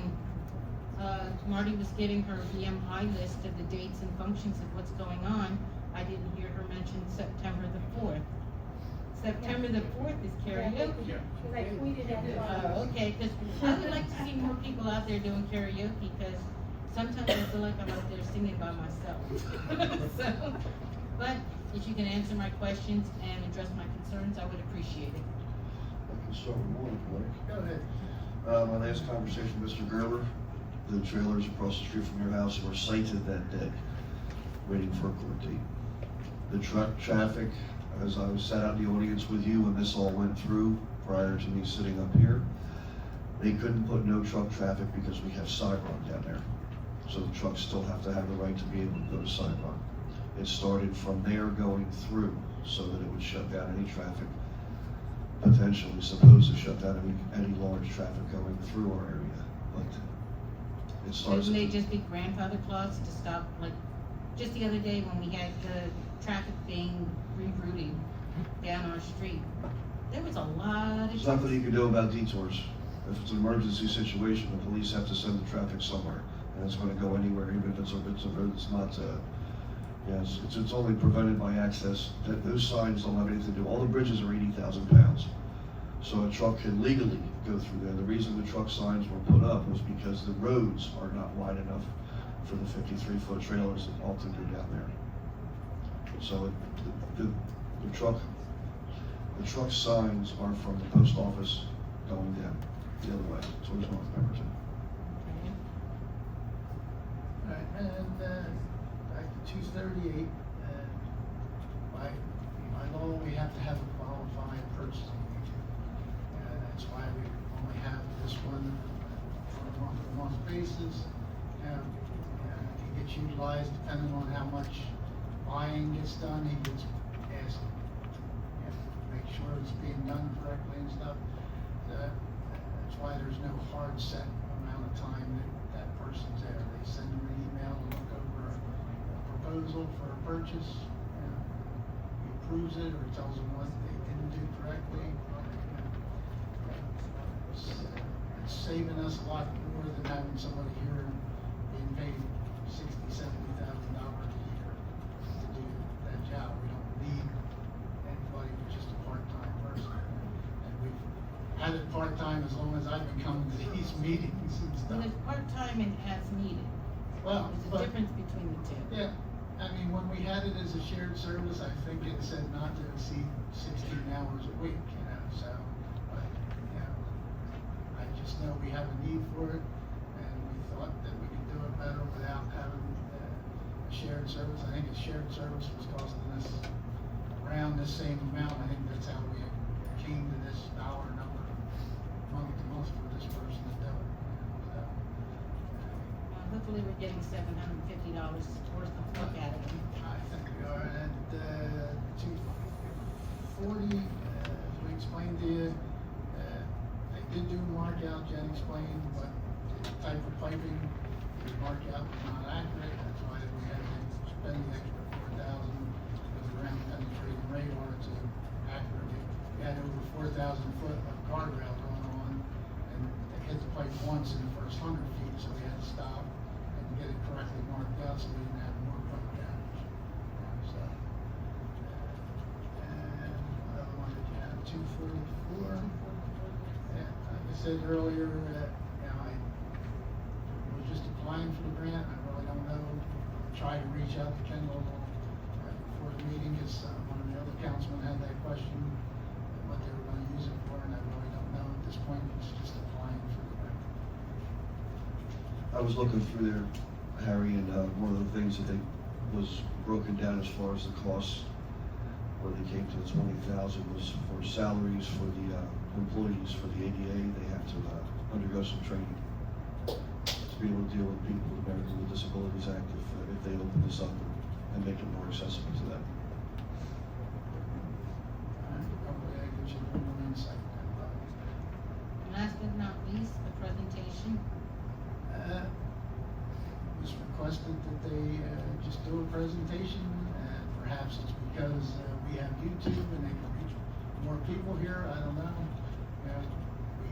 Marty was giving her BMI list of the dates and functions of what's going on, I didn't hear her mention September the 4th. September the 4th is karaoke. Because I tweeted at Okay, because I would like to see more people out there doing karaoke, because sometimes I feel like I'm out there singing by myself. So, but if you can answer my questions and address my concerns, I would appreciate it. I can start with one if you like. Go ahead. My last conversation with Mr. Gerber, the trailers across the street from your house were cited that day, waiting for a court date. The truck traffic, as I sat out in the audience with you when this all went through prior to me sitting up here, they couldn't put no truck traffic because we have Cybron down there. So the trucks still have to have the right to be able to go to Cybron. It started from there going through so that it would shut down any traffic, potentially supposed to shut down any large traffic going through our area. But it starts. Shouldn't they just be grandfather clause to stop, like, just the other day when we had the traffic being rerouted down our street? There was a lot of. There's nothing you can do about detours. If it's an emergency situation, the police have to send the traffic somewhere, and it's going to go anywhere, even if it's not. Yes, it's only prevented by access. Those signs don't have anything to do. All the bridges are 80,000 pounds, so a truck can legally go through there. The reason the truck signs were put up was because the roads are not wide enough for the 53-foot trailers that often go down there. So the truck signs are from the post office going down the other way, towards North Pemberton. Alright, and, back to 238, by law, we have to have a qualified purchasing agent. That's why we only have this one on a month-to-month basis. He gets utilized depending on how much buying gets done, he gets asked, make sure it's being done correctly and stuff. That's why there's no hard set amount of time that person's there. They send him an email to look over a proposal for a purchase. He approves it, or he tells them what they didn't do correctly. It's saving us a lot more than having somebody here being paid $60,000, $70,000 a year to do that job. We don't need anybody with just a part-time person. And we've had it part-time as long as I've been coming to these meetings and Well, stuff. it's part-time and as needed. Well, There's a but- difference between the two. Yeah, I mean, when we had it as a shared service, I think it said not to exceed 16 hours a week, so, but, I just know we have a need for it, and we thought that we could do it better without having a shared service. I think a shared service was costing us around the same amount. I think that's how we came to this dollar number month to month for this person to do it, so. Hopefully we're getting $750 worth of work out of them. I think we are at 240, as we explained to you. They did do mark out, Jen explained, but the type of piping, the mark out was not accurate. That's why we had to spend the extra $4,000 with around penetrating radar to accurately. We had over 4,000 foot of guardrail going on, and it hit the pipe once in the first 100 feet, so we had to stop and get it correctly marked out so we didn't have more pipe damage. So, and what other one did you have? 244. Yeah, like I said earlier, I was just applying for the grant. I really don't know. Tried to reach out to Ken Local before the meeting, because one of the other councilmen had that question, what they were going to use it for, and I really don't know at this point. It's just applying for the grant. I was looking through there, Harry, and one of the things that they was broken down as far as the costs, where they came to the 20,000 was for salaries for the employees for the ADA. They have to undergo some training to be able to deal with people with Americans with Disabilities Act if they open this up and make it more accessible to them. Hopefully that gives you a little more insight. And last but not least, the presentation. It was requested that they just do a presentation, and perhaps it's because we have YouTube and they can reach more people here. I don't know. We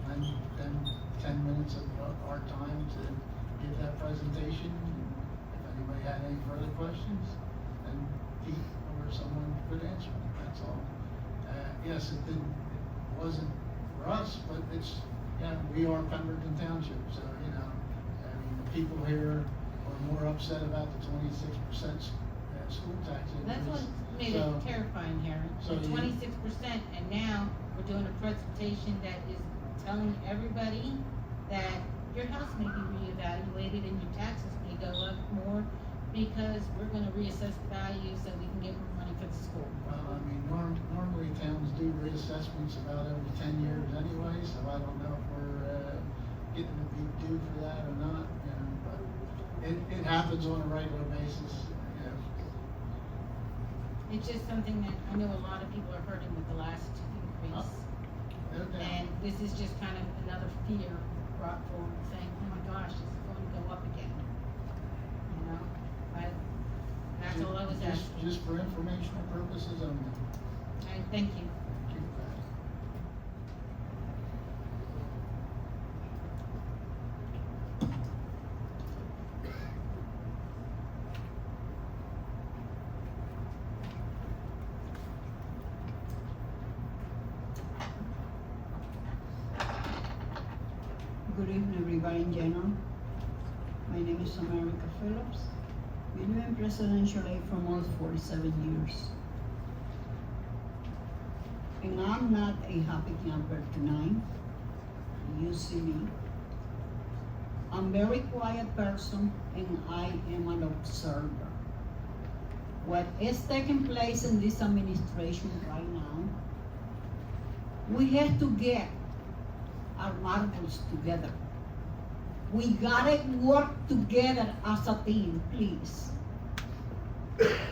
lend them 10 minutes of our time to give that presentation. If anybody had any further questions, then Pete or someone could answer them. That's all. Yes, it wasn't for us, but we are Pemberton Township, so the people here are more upset about the 26% school tax increase. That's what made So- it terrifying here. so you- 26%, and now we're doing a presentation that is telling everybody that your house may be reevaluated and your taxes may go up more because we're gonna reassess the value so we can get more money for the school. Well, I mean, normally towns do reassessments about every 10 years anyway, so I don't know if we're getting a big due for that or not, but it happens on a regular basis, It's just something that I know a lot of people are hurting with the last increase. No doubt. And this is just kind of another fear brought forward, saying, oh my gosh, this is going to go up again. But that's all I was asking. Just for informational purposes only. All right, thank you. Good evening, everybody in general. My name is America Phillips. We live in presidential aid for almost 47 years. And I'm not a happy camper tonight. You see me. I'm a very quiet person and I am an observer. What is taking place in this administration right now, we have to get our marbles together. We gotta work together as a team, please.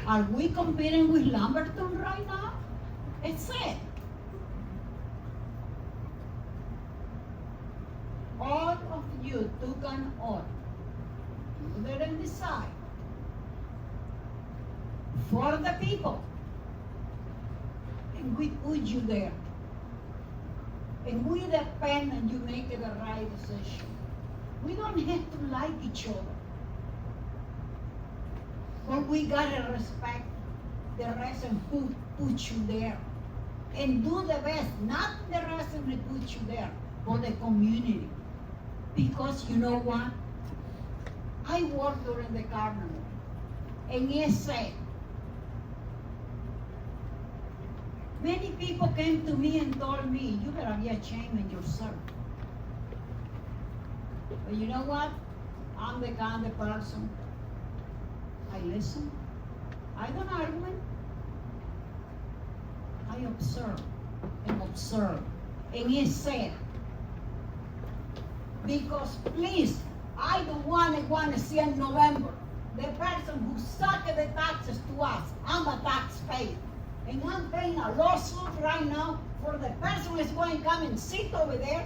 Are we competing with Lamberton right now? It's it. All of you took an oath. You didn't decide. For the people. And we put you there. And we depend on you making the right decision. We don't have to like each other. But we gotta respect the reason who put you there. And do the best, not the reason who put you there, but the community. Because you know what? I worked during the carnival. And it said, many people came to me and told me, you better be ashamed of yourself. But you know what? I'm the kind of person, I listen. I don't argue. I observe and observe. And it said, because please, I don't want to see in November the person who sucked the taxes to us. I'm a taxpayer. And I'm paying a lawsuit right now for the person who's going to come and sit over there.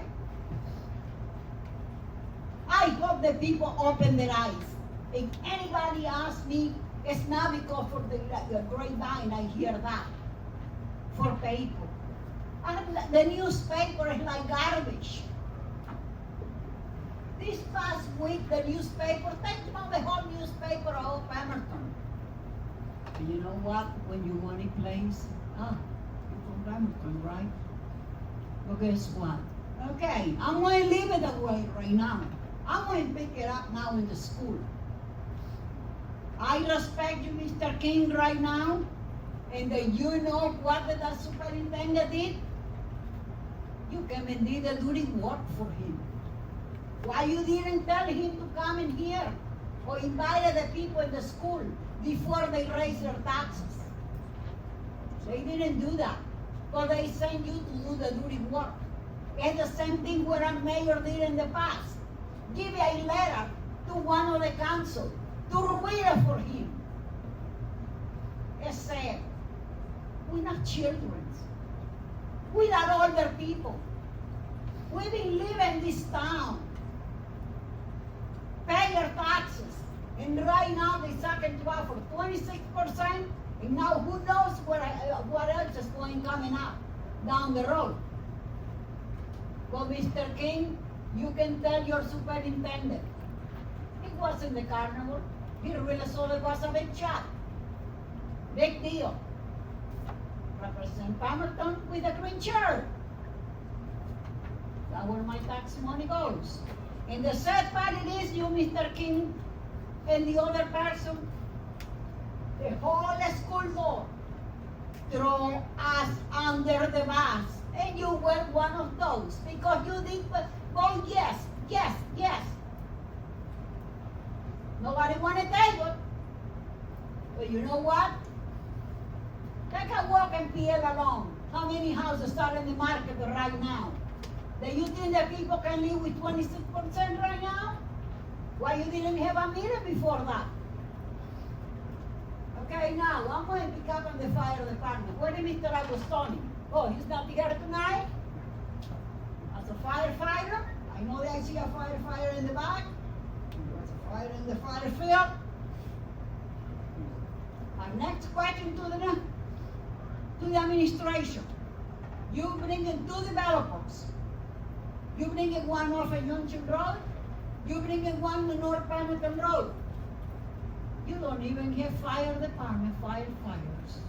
I hope the people open their eyes. If anybody asks me, it's not because for the grapevine I hear that. For people. And the newspaper is like garbage. This past week, the newspaper, think about the whole newspaper of PEMBERTON. And you know what? When you want a place, you're from PEMBERTON, right? Well, guess what? Okay, I'm going to leave it away right now. I'm going to pick it up now in the school. I respect you, Mr. King, right now. And you know what the superintendent did? You came and did the dirty work for him. Why you didn't tell him to come in here or invited the people in the school before they raise their taxes? They didn't do that. But they sent you to do the dirty work. And the same thing what a mayor did in the past. Give a letter to one of the council to read it for him. It said, we're not children. We're not older people. We've been living this town. Pay your taxes. And right now they sucking to us for 26%. And now who knows what else is going coming up down the road. Well, Mr. King, you can tell your superintendent. It wasn't the carnival. He really saw it was a big shot. Big deal. Represent PEMBERTON with a green shirt. That's where my tax money goes. And the sad part it is, you, Mr. King, and the other person, the whole school board throw us under the bus. And you were one of those because you did go yes, yes, yes. Nobody wanted to take it. But you know what? Take a walk in PL alone. How many houses are in the market right now? Do you think that people can live with 26% right now? Why you didn't have a meeting before that? Okay, now I'm going to pick up on the fire department. Where is Mr. Agostoni? Oh, he's not here tonight? As a firefighter? I know that I see a firefighter in the back. There's a fire in the fire field. Our next question to the administration. You bring in 2 developers. You bring in one off of Junction Road. You bring in one to North Pemberton Road. You don't even have fire department firefighters.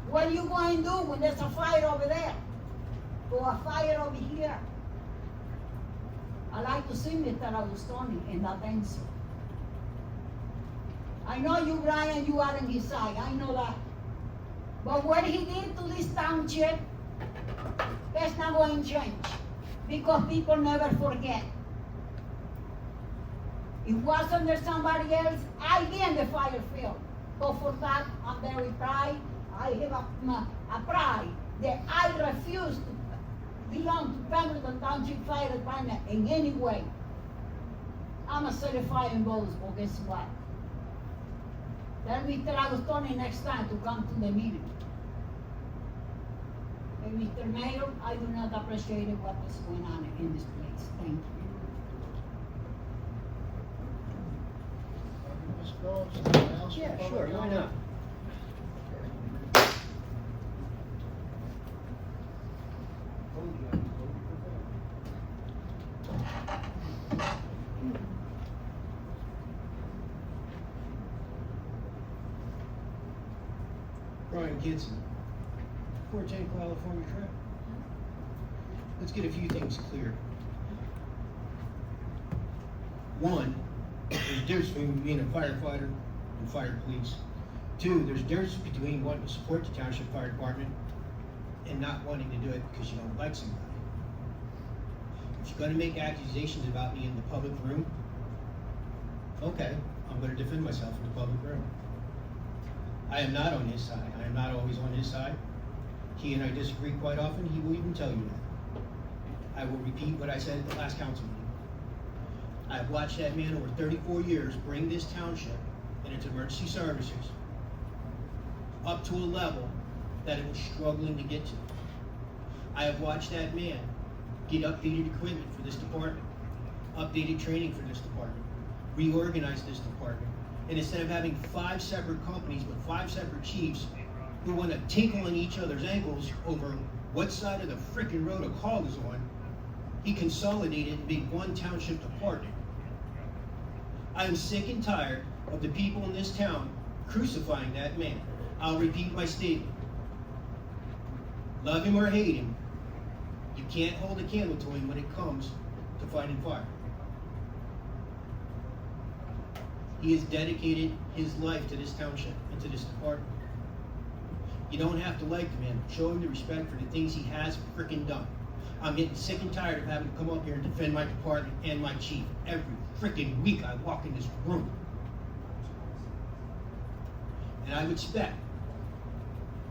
What are you going to do when there's a fire over there? Or a fire over here? I like to see Mr. Agustoni in that answer. I know you, Brian, you are on his side, I know that. But what he did to this township, that's not going to change, because people never forget. It was under somebody else, I be in the fire field. But for that, I'm very proud. I have a pride that I refuse to belong to PEMBERTON Township Fire Department in any way. I'm a certified boss, but guess what? Tell Mr. Agustoni next time to come to the meeting. And Mr. Mayor, I do not appreciate what is going on in this place. Thank you. Ms. Phillips, anyone else? for Yeah, public sure, why comment? not? Brian Gidson, 410 California Trail. Let's get a few things clear. One, there's a difference between being a firefighter and fire police. Two, there's a difference between wanting to support the township fire department and not wanting to do it because you don't like somebody. If you're gonna make accusations about me in the public room, okay, I'm gonna defend myself in the public room. I am not on his side. I am not always on his side. He and I disagree quite often. He will even tell you that. I will repeat what I said at the last council meeting. I've watched that man over 34 years bring this township and its emergency services up to a level that it was struggling to get to. I have watched that man get updated equipment for this department, updated training for this department, reorganize this department. And instead of having 5 separate companies with 5 separate chiefs who want to tinkle on each other's ankles over what side of the frickin' road a call is on, he consolidated and made one township department. I am sick and tired of the people in this town crucifying that man. I'll repeat my statement. Love him or hate him, you can't hold a candle to him when it comes to fighting fire. He has dedicated his life to this township and to this department. You don't have to like the man, show him the respect for the things he has frickin' done. I'm getting sick and tired of having to come up here and defend my department and my chief. Every frickin' week I walk in this room. And I would expect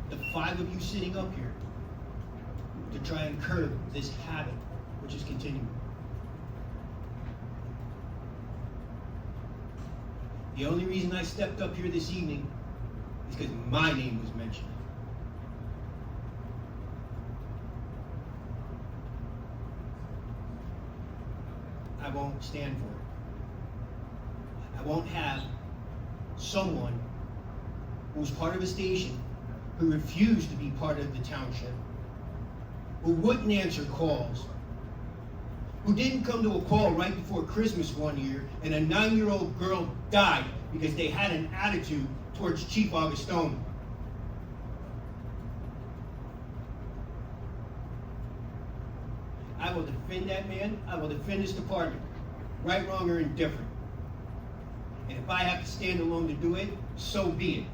the 5 of you sitting up here to try and curb this habit, which is continuing. The only reason I stepped up here this evening is because my name was mentioned. I won't stand for it. I won't have someone who was part of a station, who refused to be part of the township, who wouldn't answer calls, who didn't come to a call right before Christmas one year, and a 9-year-old girl died because they had an attitude towards Chief Agustoni. I will defend that man. I will defend this department, right, wrong, or indifferent. And if I have to stand alone to do it, so be it.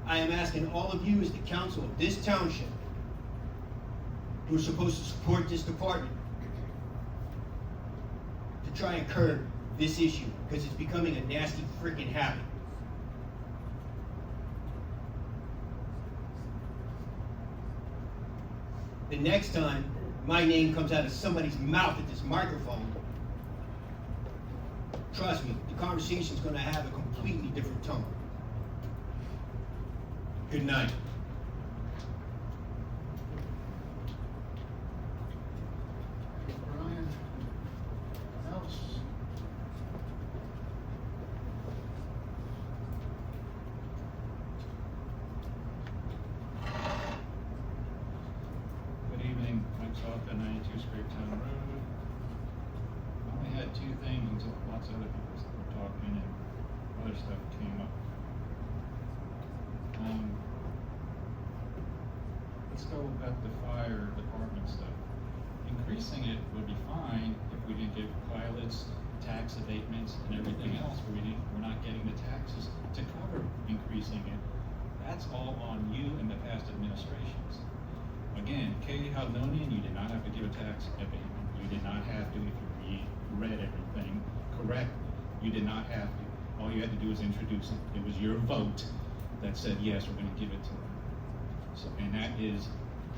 I am asking all of you as the council of this township, who are supposed to support this department, to try and curb this issue, because it's becoming a nasty freaking habit. The next time my name comes out of somebody's mouth at this microphone, trust me, the conversation's gonna have a completely different tone. Good night. Brian, else? Good evening, Mike Salka, 92 Straight Town Road. I only had 2 things until lots of other people were talking and other stuff came up. Let's go about the fire department stuff. In increasing it would be fine if we didn't give pilots, tax abatements, and everything else, where we're not getting the taxes to cover increasing it. That's all on you and the past administrations. Again, Katie Haldonian, you did not have to give a tax abatement. You did not have to, if you read everything correctly. You did not have to. All you had to do was introduce it. It was your vote that said, yes, we're gonna give it to them. So, and that is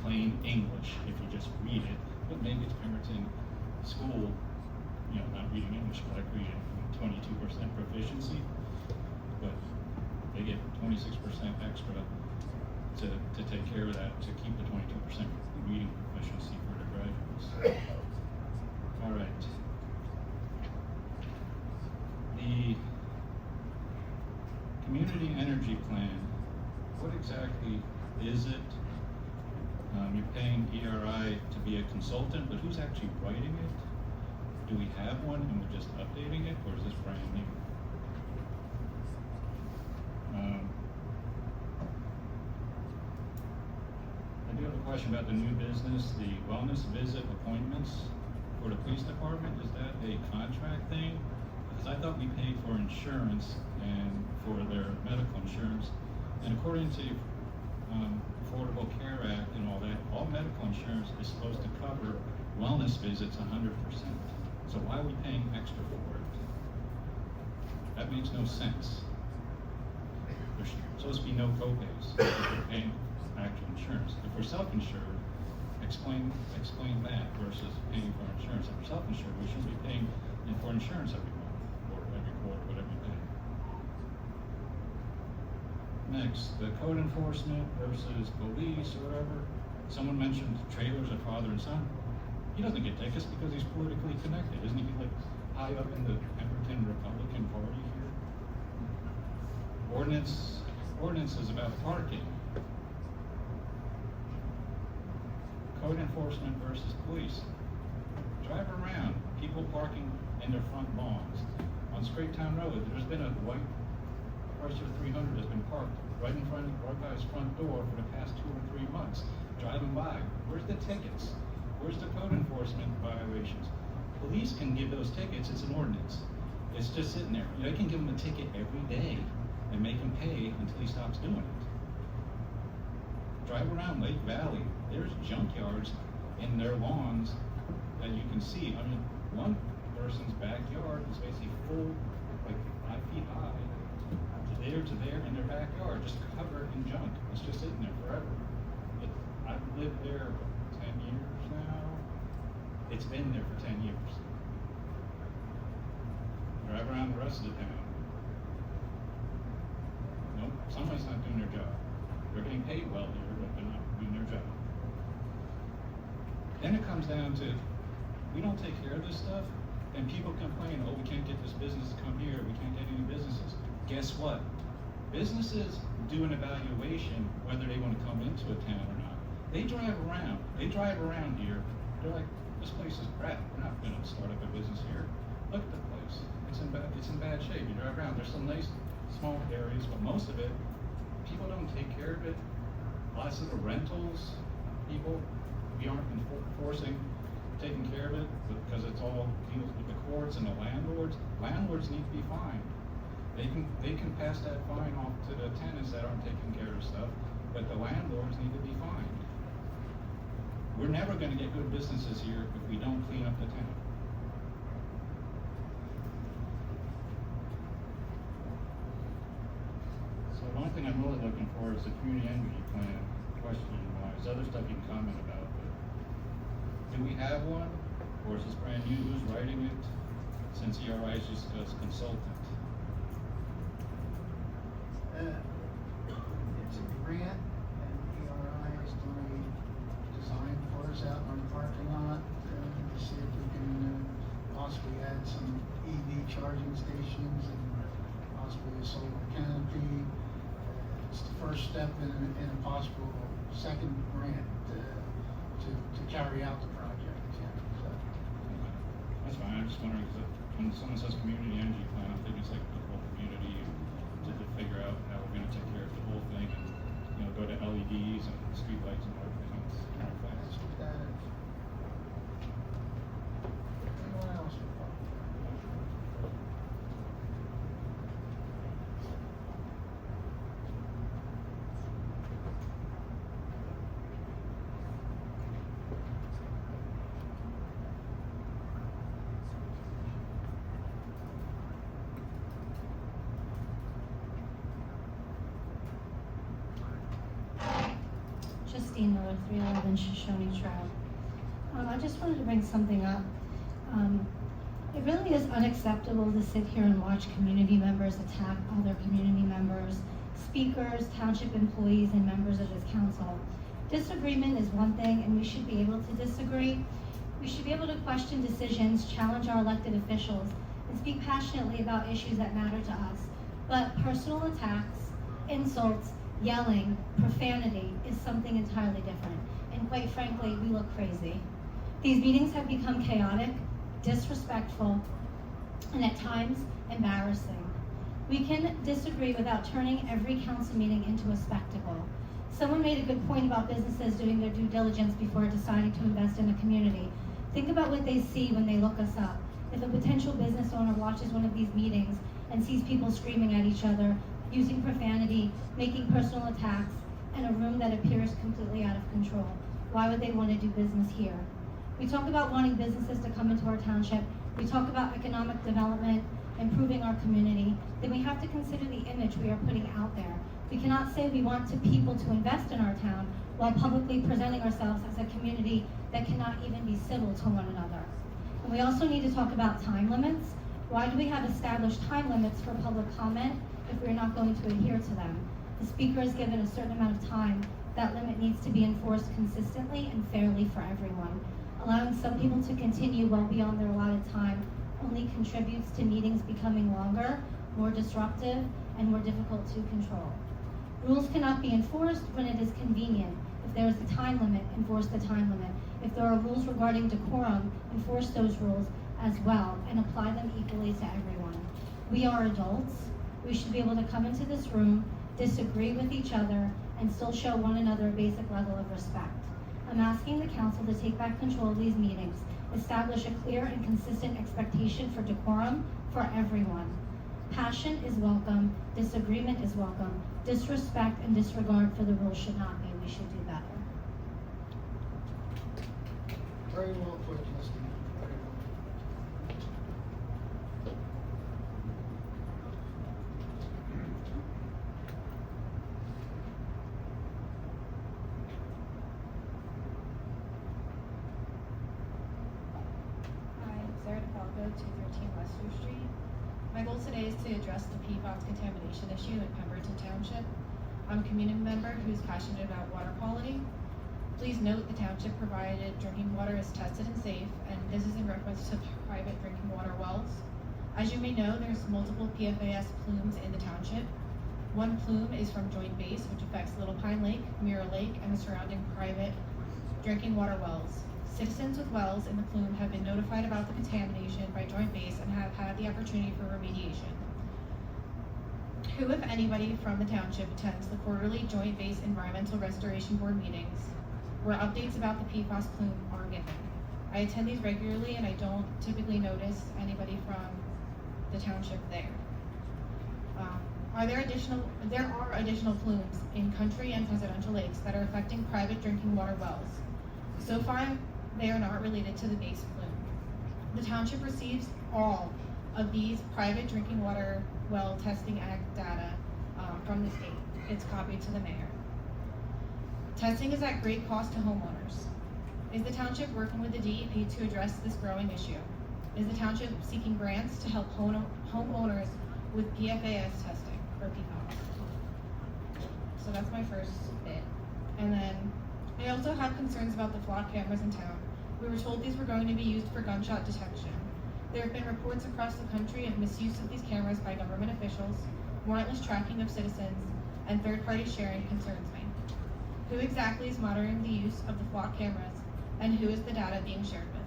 plain English, if you just read it. But maybe it's Pemberton School, you know, not reading English, but I read it, 22% proficiency. But they get 26% extra to take care of that, to keep the 22% reading proficiency for their graduates. All right. The community energy plan, what exactly is it? You're paying ERI to be a consultant, but who's actually writing it? Do we have one and we're just updating it, or is this brand new? I do have a question about the new business, the wellness visit appointments for the police department. Is that a contract thing? Because I thought we paid for insurance and for their medical insurance, and according to Affordable Care Act and all that, all medical insurance is supposed to cover wellness visits 100%. So why are we paying extra for it? That makes no sense. There's supposed to be no co-pays if we're paying actual insurance. If we're self-insured, explain that versus paying for insurance. If we're self-insured, we shouldn't be paying for insurance every month or every quarter, whatever you pay. Next, the code enforcement versus police or whatever. Someone mentioned trailers of father and son. He doesn't get tickets because he's politically connected. Isn't he like high up in the Pemberton Republican Party here? Ordinance is about parking. Code enforcement versus police. Drive around, people parking in their front lawns. On Straight Town Road, there's been a white Chrysler 300 has been parked right by his front door for the past 2 or 3 months. Driving by, where's the tickets? Where's the code enforcement violations? Police can give those tickets, it's an ordinance. It's just sitting there. They can give him a ticket every day and make him pay until he stops doing it. Drive around Lake Valley, there's junkyards in their lawns that you can see. I mean, one person's backyard is basically full, like 5 feet high, to there in their backyard, just covered in junk. It's just sitting there forever. I've lived there 10 years now. It's been there for 10 years. Drive around the rest of the town. Nope, somebody's not doing their job. They're getting paid well here, but they're not doing their job. Then it comes down to, we don't take care of this stuff, and people complain, oh, we can't get this business to come here, we can't get any businesses. Guess what? Businesses do an evaluation whether they want to come into a town or not. They drive around here, they're like, this place is crap, we're not gonna start up a business here. Look at the place, it's in bad shape. You drive around, there's some nice small areas, but most of it, people don't take care of it. Lots of the rentals, we aren't enforcing taking care of it because it's all deals with the courts and the landlords. Landlords need to be fined. They can pass that fine off to the tenants that aren't taking care of stuff, but the landlords need to be fined. We're never going to get good businesses here if we don't clean up the town. So the only thing I'm really looking for is the community energy plan, question-wise. Other stuff you can comment about, but do we have one, or is this brand new? Who's writing it? Since ERI is just a consultant. It's a grant, and ERI is doing a design for us out in our parking lot to see if we can possibly add some EV charging stations and possibly a solar canopy. It's the first step in a possible second grant to carry out the project. Yeah, so. That's fine. I'm just wondering, because when someone says community energy plan, I'm thinking it's like the whole community to figure out how we're going to take care of the whole thing and go to LEDs and street lights and everything. It's kind of fast. Justine Miller, 311 Shoshone Trail. I just wanted to bring something up. It really is unacceptable to sit here and watch community members attack other community members, speakers, township employees, and members of this council. Disagreement is one thing, and we should be able to disagree. We should be able to question decisions, challenge our elected officials, and speak passionately about issues that matter to us. But personal attacks, insults, yelling, profanity is something entirely different. And quite frankly, we look crazy. These meetings have become chaotic, disrespectful, and at times embarrassing. We can disagree without turning every council meeting into a spectacle. Someone made a good point about businesses doing their due diligence before deciding to invest in a community. Think about what they see when they look us up. If a potential business owner watches one of these meetings and sees people screaming at each other, using profanity, making personal attacks, and a room that appears completely out of control, why would they want to do business here? We talk about wanting businesses to come into our township. We talk about economic development, improving our community. Then we have to consider the image we are putting out there. We cannot say we want people to invest in our town while publicly presenting ourselves as a community that cannot even be civil to one another. And we also need to talk about time limits. Why do we have established time limits for public comment if we're not going to adhere to them? The speaker is given a certain amount of time. That limit needs to be enforced consistently and fairly for everyone. Allowing some people to continue well beyond their allotted time only contributes to meetings becoming longer, more disruptive, and more difficult to control. Rules cannot be enforced when it is convenient. If there is a time limit, enforce the time limit. If there are rules regarding decorum, enforce those rules as well and apply them equally to everyone. We are adults. We should be able to come into this room, disagree with each other, and still show one another a basic level of respect. I'm asking the council to take back control of these meetings, establish a clear and consistent expectation for decorum for everyone. Passion is welcome, disagreement is welcome, disrespect and disregard for the rules should not be. We should do better. Very well put, Justine. Very well. Hi, I'm Sarah DeFalco, 213 Western Street. My goal today is to address the PFAS contamination issue in Pemberton Township. I'm a community member who's passionate about water quality. Please note the township provided drinking water is tested and safe, and this is in reference to private drinking water wells. As you may know, there's multiple PFAS plumes in the township. One plume is from Joint Base, which affects Little Pine Lake, Mirror Lake, and the surrounding private drinking water wells. Citizens with wells in the plume have been notified about the contamination by Joint Base and have had the opportunity for remediation. Who, if anybody, from the township attends the quarterly Joint Base Environmental Restoration Board meetings, where updates about the PFAS plume are given? I attend these regularly and I don't typically notice anybody from the township there. There are additional plumes in country and presidential lakes that are affecting private drinking water wells. So far, they are not related to the base plume. The township receives all of these private drinking water well testing act data from the state. It's copied to the mayor. Testing is at great cost to homeowners. Is the township working with the DEP to address this growing issue? Is the township seeking grants to help homeowners with PFAS testing or PFAS? So that's my first bit. And then I also have concerns about the flock cameras in town. We were told these were going to be used for gunshot detection. There have been reports across the country of misuse of these cameras by government officials, warrantless tracking of citizens, and third-party sharing concerns me. Who exactly is monitoring the use of the flock cameras, and who is the data being shared with?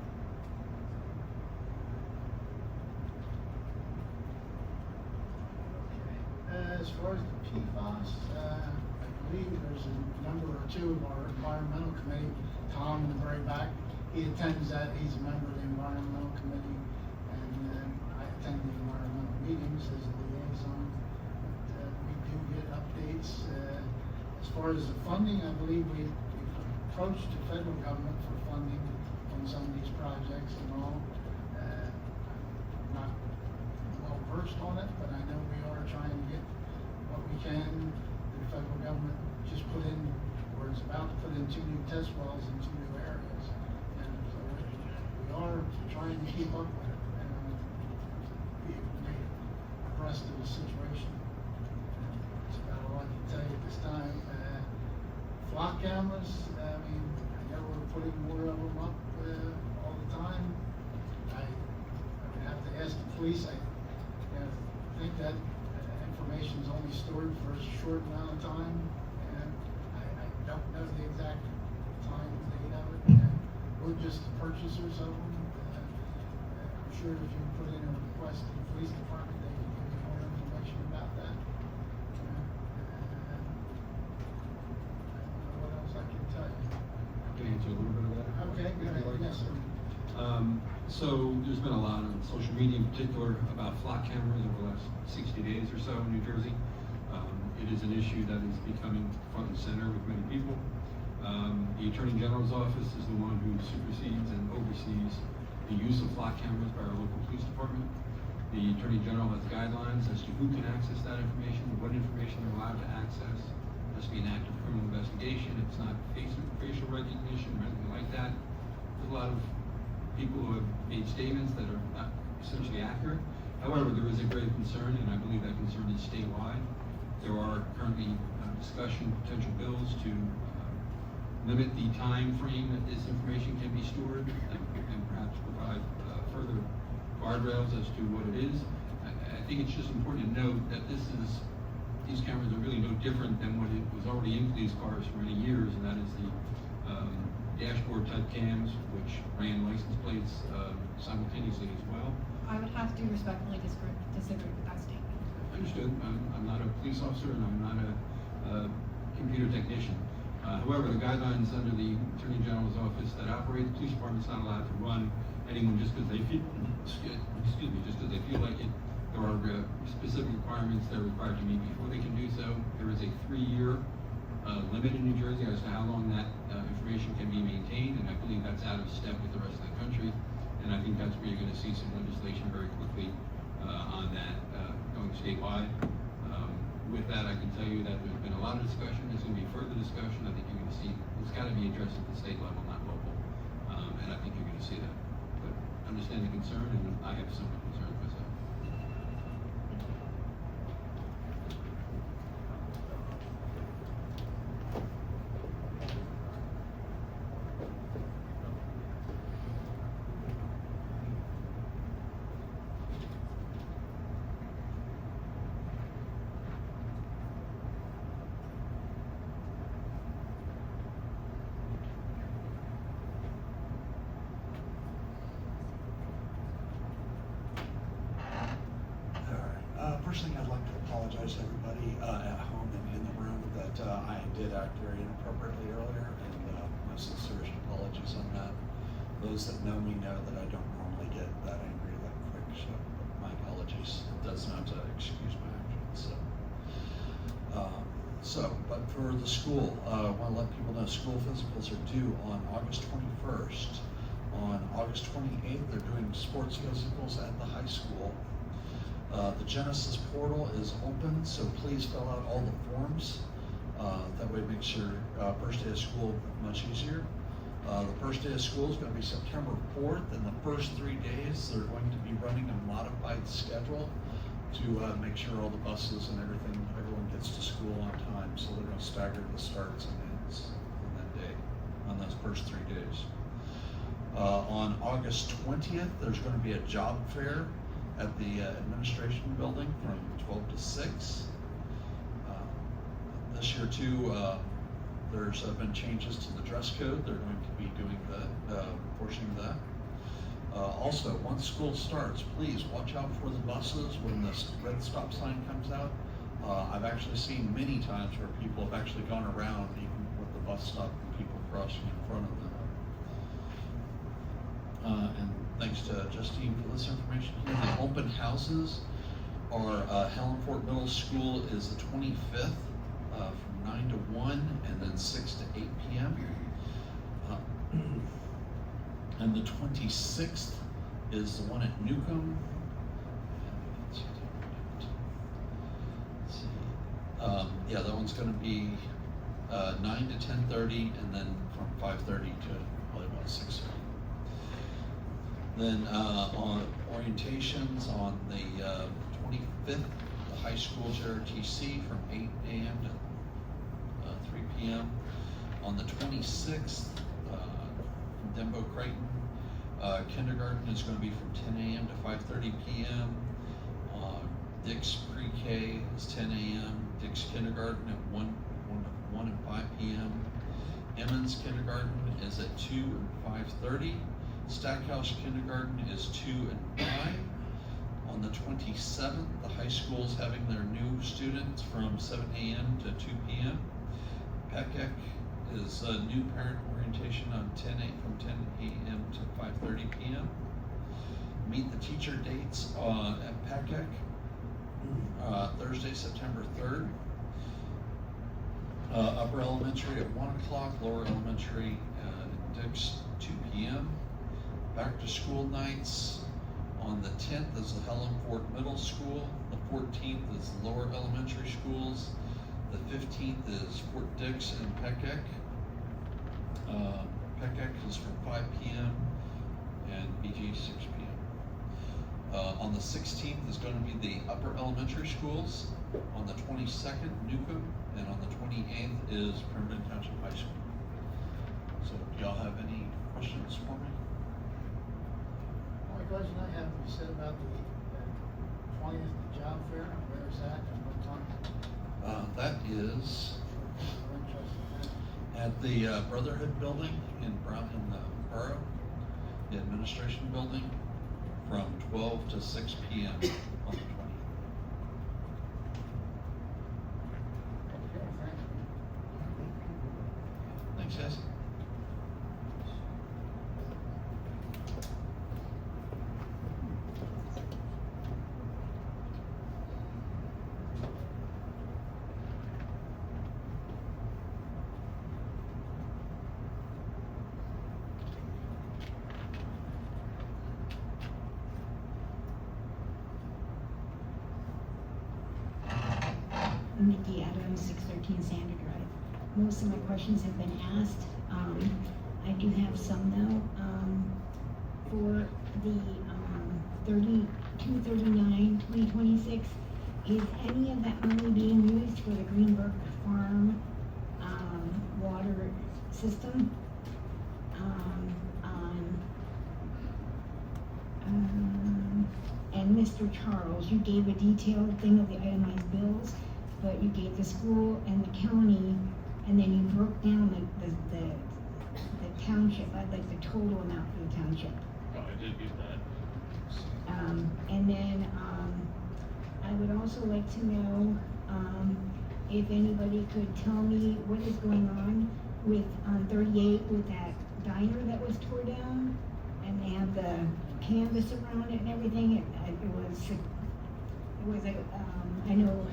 As far as the PFAS, I believe there's a number or two of our environmental committee. Tom in the very back, he attends that. He's a member of the environmental committee, and I attend the environmental meetings as a liaison. But, we do get updates. As far as the funding, I believe we've approached the federal government for funding on some of these projects and all. I'm not well versed on it, but I know we are trying to get what we can. The federal government just put in, or is about to put in in 2 new test wells in 2 new areas. And so we are trying to keep up with it and be abreast of the situation. That's about all I can tell you at this time. Flock cameras, I mean, I know we're putting more of them up all the time. I would have to ask the police. I think that information is only stored for a short amount of time, and I don't know the exact time and date of it. And we're just the purchasers of them. I'm sure if you put in a request to the police department, they can give you more information about that. What else I can tell you? Can I answer a little bit of that? Okay, go ahead. Yes, sir. So there's been a lot on social media in particular about flock cameras over the last 60 days or so in New Jersey. It is an issue that is becoming front and center with many people. The Attorney General's office is the one who supersedes and oversees the use of flock cameras by our local police department. The Attorney General has guidelines as to who can access that information, what information they're allowed to access. It has to be an active criminal investigation. It's not facial recognition or anything like that. There's a lot of people who have made statements that are not essentially accurate. However, there is a grave concern, and I believe that concern is statewide. There are currently potential bills to limit the time frame that this information can be stored and perhaps provide further guardrails as to what it is. I think it's just important to note that these cameras are really no different than what it was already in police cars for many years, and that is the dashboard type cams, which ran license plates simultaneously as well. I would have to respectfully disagree with that statement. Understood. I'm not a police officer and I'm not a computer technician. However, the guidelines under the Attorney General's office that operate the police department's not allowed to run anyone just because they feel, just because they feel like it. There are specific requirements they're required to meet before they can do so. There is a 3-year limit in New Jersey as to how long that information can be maintained, and I believe that's out of step with the rest of the country. And I think that's where you're going to see some legislation very quickly on that going statewide. With that, I can tell you that there's been a lot of discussion. There's going to be further discussion. I think you're going to see it's got to be addressed at the state level, not local. And I think you're going to see that. But understand the concern, and I have similar concerns myself. First thing, I'd like to apologize to everybody at home and in the room that I did act very inappropriately earlier, and my sincerest apologies on that. Those that know me know that I don't normally get that angry that quick, so my apologies. It does not excuse my actions. But for the school, I want to let people know school physicals are due on August 21st. On August 28th, they're doing sports physicals at the high school. The Genesis portal is open, so please fill out all the forms. That way it makes your first day of school much easier. The first day of school is going to be September 4th, and the first 3 days they're going to be running a modified schedule to make sure all the buses and everyone gets to school on time. So they're going to stagger the starts and ends on that day, on those first 3 days. On August 20th, there's going to be a job fair at the administration building from 12 to 6. This year too, there's been changes to the dress code. They're going to be doing the portion of that. Also, once school starts, please watch out for the buses when the red stop sign comes out. I've actually seen many times where people have actually gone around even with the bus stop and people crossing in front of them. And thanks to Justine for this information. The open houses are Helen Fort Middle School is the 25th from 9 to 1 and then 6 to 8 p.m. And the 26th is the one at Newcomb. Let's see. Yeah, that one's going to be 9 to 10:30, and then from 5:30 to probably about 6:30. Then on orientations on the 25th, the high school JRTC from 8 a.m. to 3 p.m. On the 26th, Dembo Creighton kindergarten is going to be from 10 a.m. to 5:30 p.m. Dick's Pre-K is 10 a.m. Dick's Kindergarten at 1 and 5 p.m. Emmons Kindergarten is at 2 and 5:30. Stackhouse Kindergarten is 2 and 5. On the 27th, the high school is having their new students from 7 a.m. to 2 p.m. PECEC is a new parent orientation on from 10 a.m. to 5:30 p.m. Meet the teacher dates at PECEC, Thursday, September 3rd. Upper elementary at 1 o'clock, lower elementary at Dick's 2 p.m. Back to school nights. On the 10th is the Helen Ford Middle School. The 14th is the lower elementary schools. The 15th is Fort Dix and PECEC. PECEC is from 5 p.m. and BG 6 p.m. On the 16th is going to be the upper elementary schools. On the 22nd, Newcomb, and on the 28th is Pemberton Township High School. So, do y'all have any questions for me? Only question I have, you said about the 20th job fair, where is that and what time? That is at the Brotherhood Building in the Borough, the administration building, from 12 to 6 p.m. on the 20th. Thanks, guys. Nikki Adams, 613 Sander Drive. Most of my questions have been asked. I do have some though. For the 2026, is any of that money being used for the Greenberg Farm water system? And Mr. Charles, you gave a detailed thing of the itemized bills, but you gave the school and the county, and then you broke down the township, I'd like the total amount for the township. Oh, I did get that. And then, I would also like to know, if anybody could tell me what is going on with, on 38 with that diner that was tore down, and they have the canvas around it and everything, it was like, I know,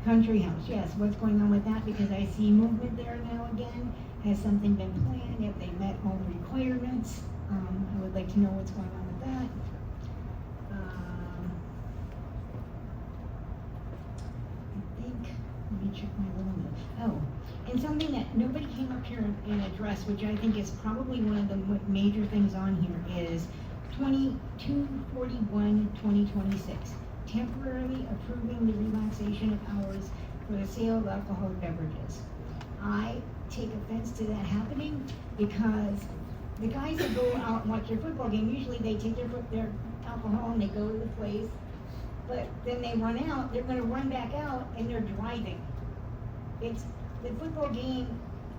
Country House, yes, what's going on with that, because I see movement there now again, has something been planned, have they met all the requirements, I would like to know what's going on with that. I think, let me check my little note, oh, and something that nobody came up here and addressed, which I think is probably one of the major things on here, is 2241-2026. Temporarily approving the relaxation of hours for the sale of alcoholic beverages. I take offense to that happening because the guys that go out and watch their football game, usually they take their alcohol and they go to the place, but then they run out, they're gonna run back out and they're driving. It's the football game,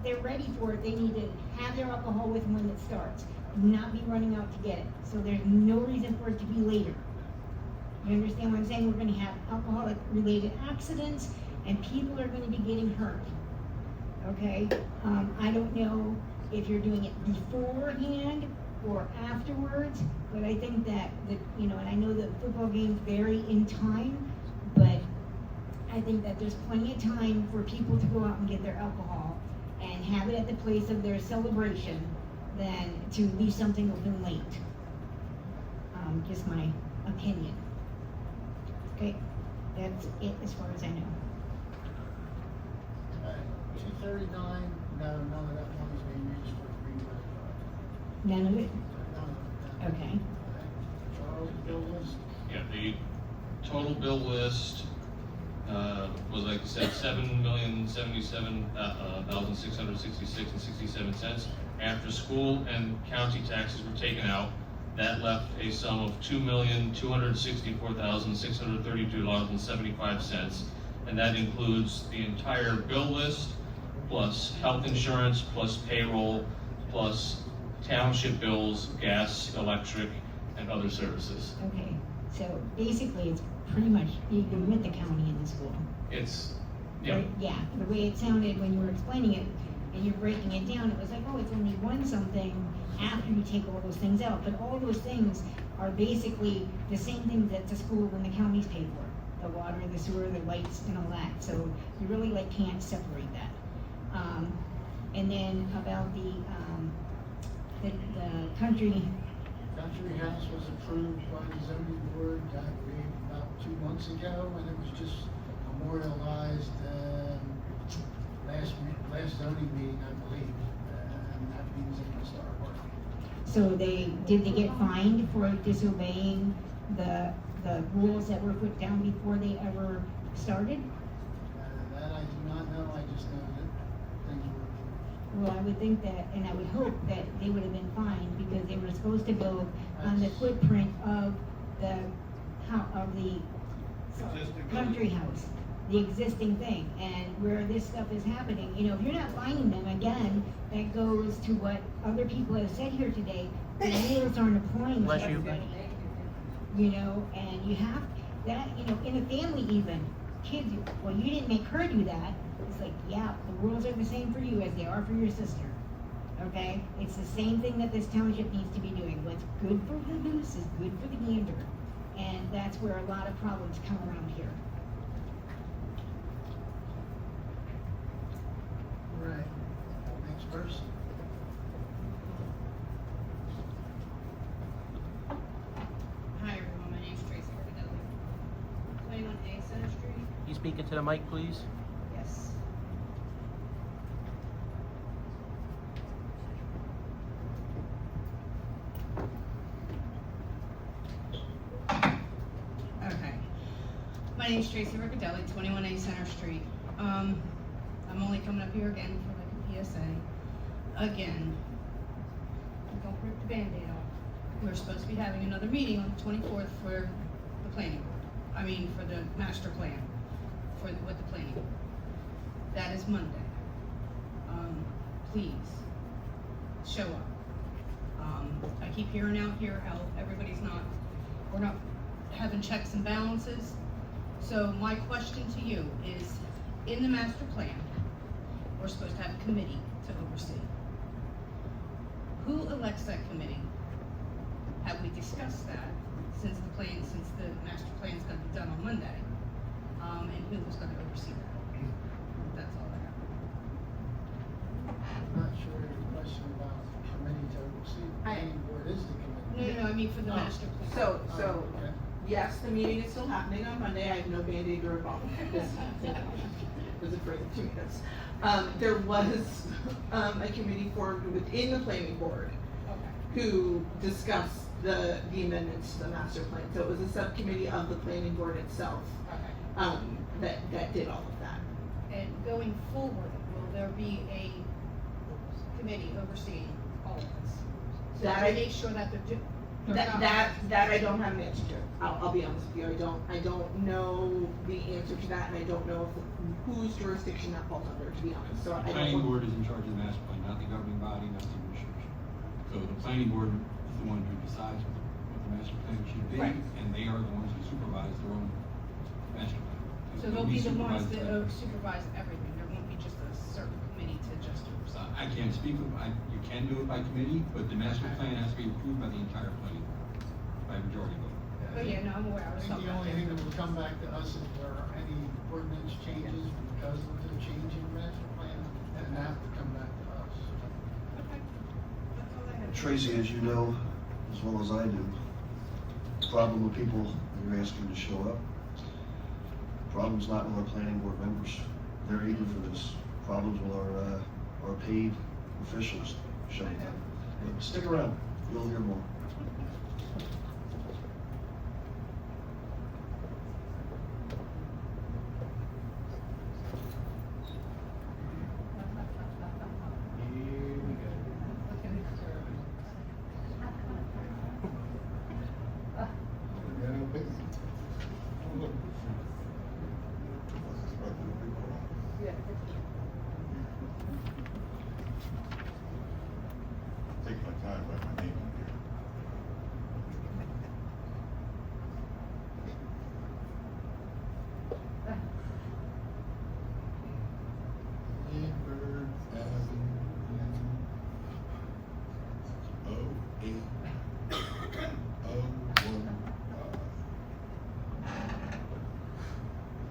they're ready for it, they need to have their alcohol with them when it starts, not be running out to get it. So there's no reason for it to be later. You understand what I'm saying? We're gonna have alcoholic related accidents and people are gonna be getting hurt. Okay? I don't know if you're doing it beforehand or afterwards, but I think that, and I know that football games vary in time, but I think that there's plenty of time for people to go out and get their alcohol and have it at the place of their celebration than to leave something open late. Just my opinion. Okay, that's it as far as I know. 39, no, none of that money's being used for Greenway Drive. None of it? None of it. Okay. Charles, bill list? Yeah, the total bill list, was like I said, $7,077,666.67. After school and county taxes were taken out, that left a sum of $2,264,632.75. And that includes the entire bill list, plus health insurance, plus payroll, plus township bills, gas, electric, and other services. Okay, so basically it's pretty much even with the county in the school. It's, yeah. Right? Yeah, the way it sounded when you were explaining it and you're breaking it down, it was like, oh, it's only one something after you take all those things out. But all those things are basically the same things that the school and the counties pay for. The water, the sewer, the lights, and all that. So you really like can't separate that. And then about the country. Country House was approved by the zoning board, I believe, about 2 months ago, and it was just memorialized, last zoning meeting, I believe, and that means they can start working. So did they get fined for disobeying the rules that were put down before they ever started? That I do not know, I just know that things were approved. Well, I would think that, and I would hope that they would have been fined because they were supposed to build on the footprint of the country house, the existing thing. And where this stuff is happening, you know, if you're not finding them, again, that goes to what other people have said here today, the rules aren't applying to everybody. You know, and you have that, you know, in a family even, kids, well, you didn't make her do that. It's like, yeah, the rules are the same for you as they are for your sister. Okay? It's the same thing that this township needs to be doing. What's good for the goose is good for the gander. And that's where a lot of problems come around here. Right. Next person. Hi everyone, my name's Tracy Arcadelli. 21A Center Street. You speaking to the mic, please? Yes. Okay. My name's Tracy Riccadelli, 21A Center Street. I'm only coming up here again for like a PSA. Again. Don't rip the Band-Aid off. We're supposed to be having another meeting on the 24th for the planning board. I mean, for the master plan, with the planning board. That is Monday. Please, show up. I keep hearing out here how we're not having checks and balances. So my question to you is, in the master plan, we're supposed to have a committee to oversee. Who elects that committee? Have we discussed that since the master plan's gonna be done on Monday? And who was gonna oversee that? That's all I have. I'm not sure your question about the committee to oversee, the planning board is the committee. No, I mean for the master plan. So, Okay. yes, the meeting is still happening on Monday. I have no Band-Aid to rip off. This was a further 2 minutes. There was a committee formed within the planning board who discussed the amendments to the master plan. So it was a subcommittee of the planning board itself that did all of that. And going forward, will there be a committee overseeing all of this? So That to I- make sure that they're That I don't have an answer to. I'll be honest with you. I don't know the answer to that, and I don't know whose jurisdiction that falls under, to be honest. So I The don't. planning board is in charge of the master plan, not the governing body, not the administration. So the planning board is the one who decides what the master plan should be, Right. and they are the ones who supervise their own master plan. So they'll be the ones supervise that the- supervise everything. There won't be just a certain committee to just oversee. I can't speak, you can do it by committee, but the master plan has to be approved by the entire planning board, by majority vote. Oh yeah, no, I'm aware. I I was think talking the about only thing that will come back to us if there are any ordinance changes because of the change in master plan, and that will come back to us. Okay. That's all I have. Tracy, as you know, as well as I do, the problem with people you're asking to show up, the problem's not with our planning board members. They're eager for this. problems with our paid officials showing up. But stick around, you'll hear more. Take my time, write my name on here. Lambert Avenue, 08015.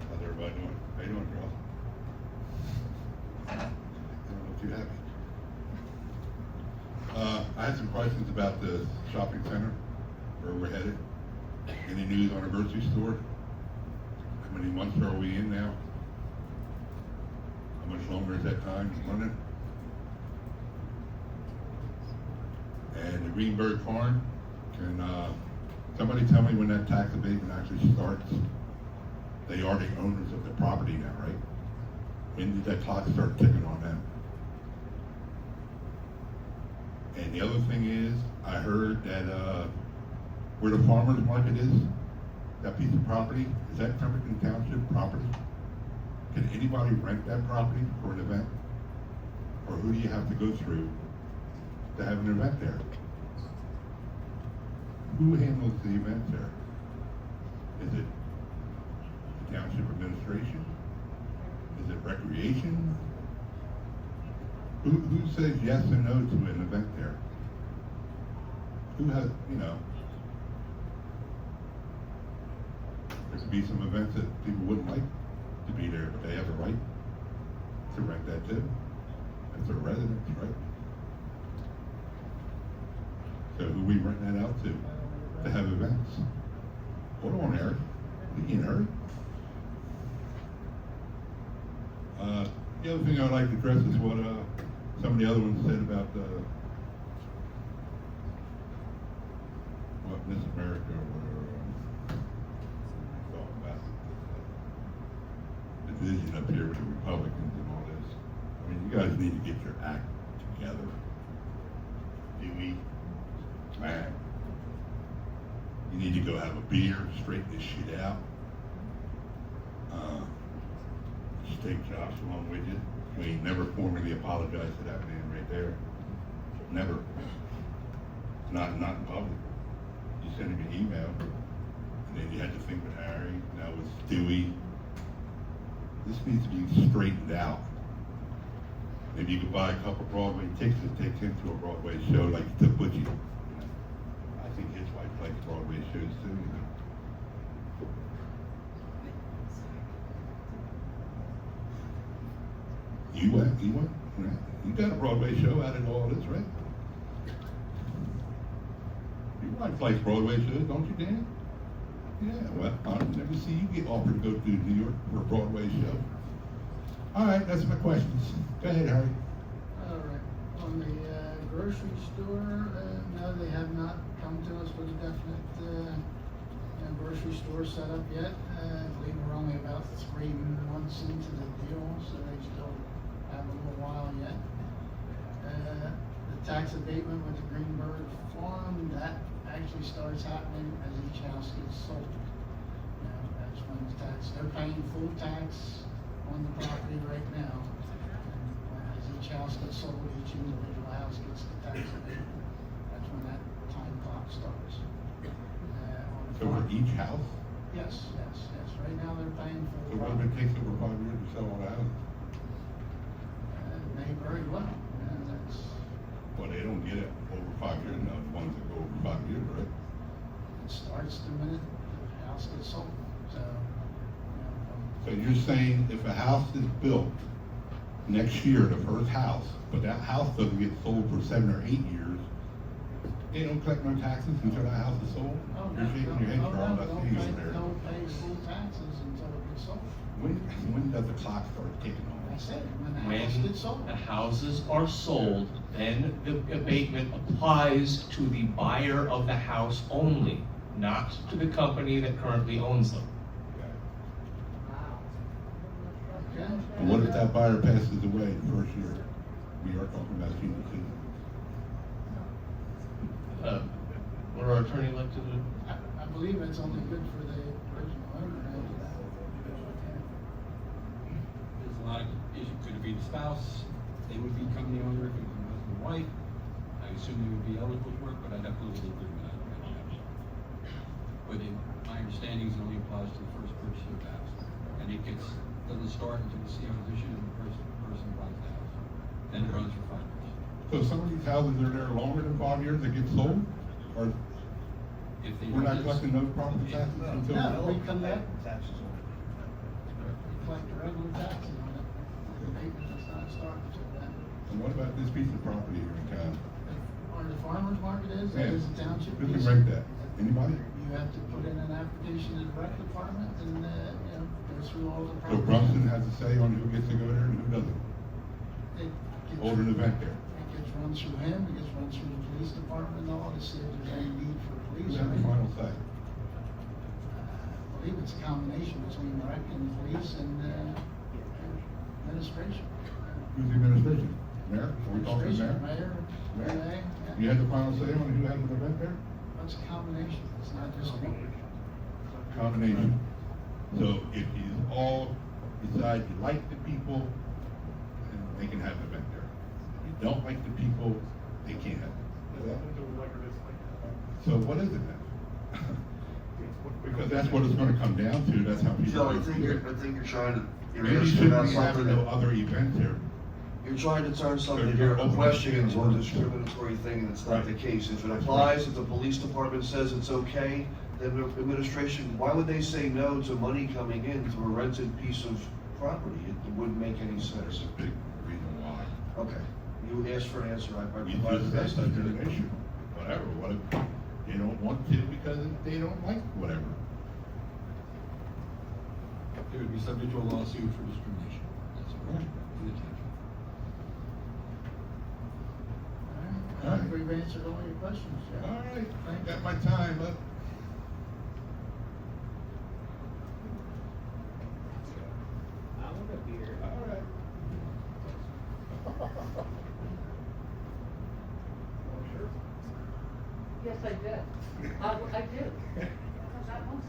How's everybody doing? How you doing, girl? I don't look too happy. I had some questions about the shopping center, where we're headed. Any news on a grocery store? How many months are we in now? How much longer is that time running? And the Greenberg Farm, can somebody tell me when that tax abatement actually starts? They are the owners of the property now, right? When did that clock start ticking on them? And the other thing is, I heard that where the farmer's market is, that piece of property, is that Pemberton Township property? Can anybody rent that property for an event? Or who do you have to go through to have an event there? Who handles the event there? Is it the township administration? Is it recreation? Who says yes or no to an event there? Who has, there could be some events that people wouldn't like to be there, but they have a right to rent that too. That's their residence, right? So who we renting that out to have events? Hold on, Eric. We in a hurry. The other thing I would like to address is what some of the other ones said about what Miss America or whatever talking about the division up here with the Republicans and all this. I mean, you guys need to get your act together. Do we? Man, you need to go have a beer, straighten this shit out. Just take Josh along with you. You ain't never formally apologized to that man right there. Never. Not in public. You sent him an email, and then you had to think with Harry, now with Stewie. This needs to be straightened out. Maybe you could buy a couple Broadway tickets and take him to a Broadway show like you took Butchie. I think his wife likes Broadway shows too, You went? You got a Broadway show out of all this, right? Your wife likes Broadway shows, don't you, Dan? Yeah, well, I'll never see you get offered to go to New York for a Broadway show. All right, that's my questions. Go ahead, Harry. All right, on the grocery store, no, they have not come to us with a definite grocery store set up yet. I believe we're only about 3 months into the deal, so they still have a little while yet. The tax abatement with the Greenberg Farm, that actually starts happening as each house gets sold. That's when the tax, they're paying full tax on the property right now. And as each house gets sold, each individual house gets the tax abatement. That's when that time clock starts. So for each house? Yes. Right now they're paying full. So what if it takes over 5 years to sell all the houses? May very well. That's. Well, they don't get it over 5 years now, the ones that go over 5 years, right? It starts the minute the house gets sold. So you're saying if a house is built next year, the first house, but that house doesn't get sold for 7 or 8 years, they don't collect no taxes until that house is sold? You're shaking your head, Charles, I see you over there. Don't pay full taxes until it gets sold. When does the clock start ticking on? I said, when the I'm house get sold. the houses are sold, then the abatement applies to the buyer of the house only, not to the company that currently owns them. Okay? And what if that buyer passes away the first year? We are talking about senior citizens. What our attorney like to do? I believe it's only good for the original owner after that. There's a lot of issues. Could it be the spouse? They would become the owner if it was the husband and wife. I assume they would be eligible for it, but I'd have to look a little bit at that. But my understanding is it only applies to the first purchase of the house. And it doesn't start until the CO is issued and the person buys the house. Then it runs for 5 years. So some of these houses are there longer than 5 years that get sold? Or If they we're not rent it- collecting no property taxes until? No, we collect, Taxes on we collect the regular taxes on it. The abatement does not start until then. And what about this piece of property here in town? Where the farmer's market is, that is a township. Who can piece. rent that? Anybody? You have to put in an application to the rec department and, go through all the So property. Brunson has a say on who gets to go there and who doesn't? It gets- Hold an event there. It gets run through him, it gets run through the police department and all to see if there's any need for Who police. has the final say? I believe it's a combination between rec and police and, administration. Who's the administration? Mayor? Are we talking Administration, mayor? Mayor, Mayor? yeah. You have the final say on who has an event there? It's a combination, it's not just one. Combination. So if you all decide you like the people, then they can have an event there. If you don't like the people, they can't have it. Is that- So what is it then? Because that's what it's gonna come down to, that's how people. Joe, I are think here. you're trying to, you're Maybe asking shouldn't about we have something no that, other events here? you're trying to turn something Because here, you're a opening question cans into a of worms. discriminatory thing, and it's not the Right. case. If it That's applies, right. if the police department says it's okay, then the administration, why would they say no to money coming in to a rented piece of property? It wouldn't make any There's sense. a big reason why. Okay, you asked for an answer, I You provided just the best I said could. discrimination, whatever, what if they don't want to because they don't like whatever? It would be subject to a lawsuit for discrimination. That's all. In the township. All right, I think we've answered all your questions, Jeff. All right, Thank you. got my time up. I want a beer. All right. Yes, I did. I did. That was-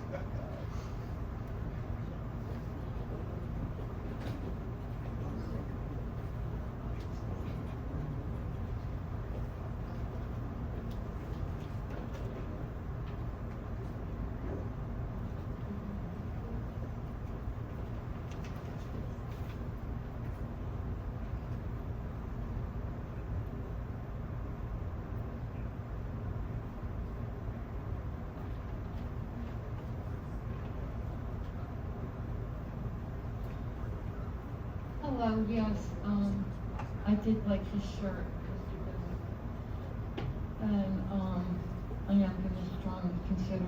Hello, yes, I did like his shirt, and, I am gonna strongly consider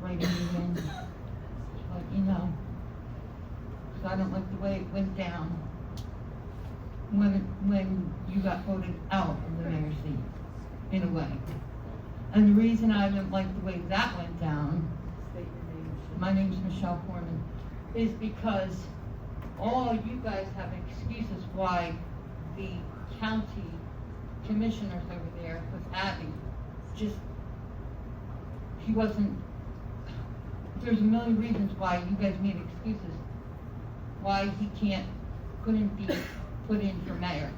writing it in, but, you know, 'cause I don't like the way it went down when you got voted out of the mayor's seat, in a way. And the reason I didn't like the way that went down, my name's Michelle Foreman, is because all you guys have excuses why the county commissioners over there with Abby, he wasn't, there's a million reasons why you guys made excuses, why he couldn't be put in for mayor.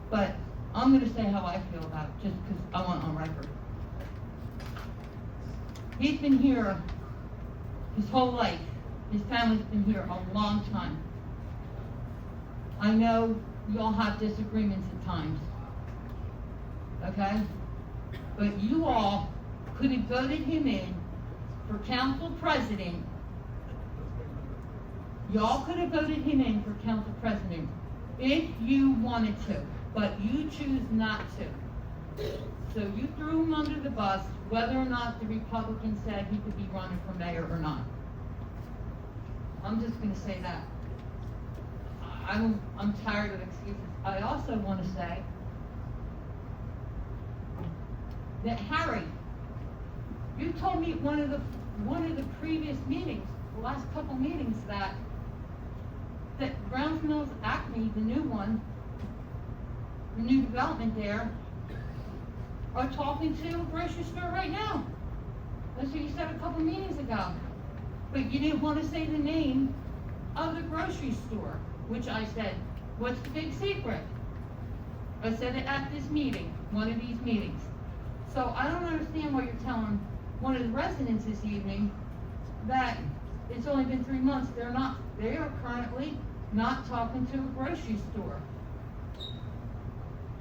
But I'm gonna say how I feel about it, just because I want it on record. He's been here his whole life. His family's been here a long time. I know you all have disagreements at times, okay? But you all could have voted him in for council president. Y'all could have voted him in for council president if you wanted to, but you choose not to. So you threw him under the bus, whether or not the Republicans said he could be running for mayor or not. I'm just gonna say that. I'm tired of excuses. I also want to say that Harry, you told me at one of the previous meetings, the last couple meetings, that Browns Mills Acme, the new one, the new development there, are talking to a grocery store right now. That's what you said a couple meetings ago. But you didn't want to say the name of the grocery store, which I said, what's the big secret? I said it at this meeting, one of these meetings. So I don't understand why you're telling one of the residents this evening that it's only been 3 months. They are currently not talking to a grocery store.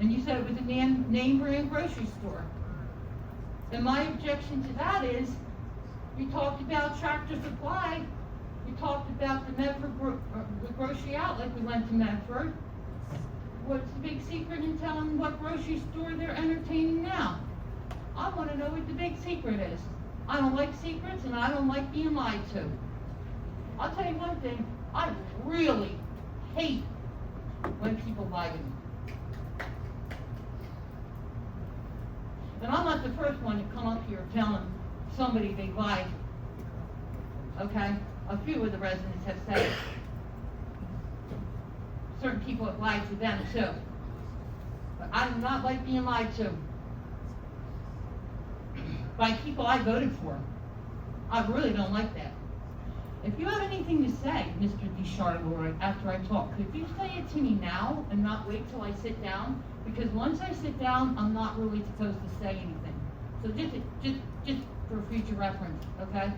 And you said it was a name brand grocery store. And my objection to that is, you talked about Tractor Supply, you talked about the Medford the grocery outlet, we went to Medford. What's the big secret in telling what grocery store they're entertaining now? I want to know what the big secret is. I don't like secrets and I don't like being lied to. I'll tell you one thing, I really hate when people lie to me. And I'm not the first one to come up here telling somebody they lied. Okay? A few of the residents have said it. Certain people have lied to them too. But I do not like being lied to by people I voted for. I really don't like that. If you have anything to say, Mr. DeCharlois, after I talk, could you say it to me now and not wait till I sit down? Because once I sit down, I'm not really supposed to say anything. So just for future reference, okay?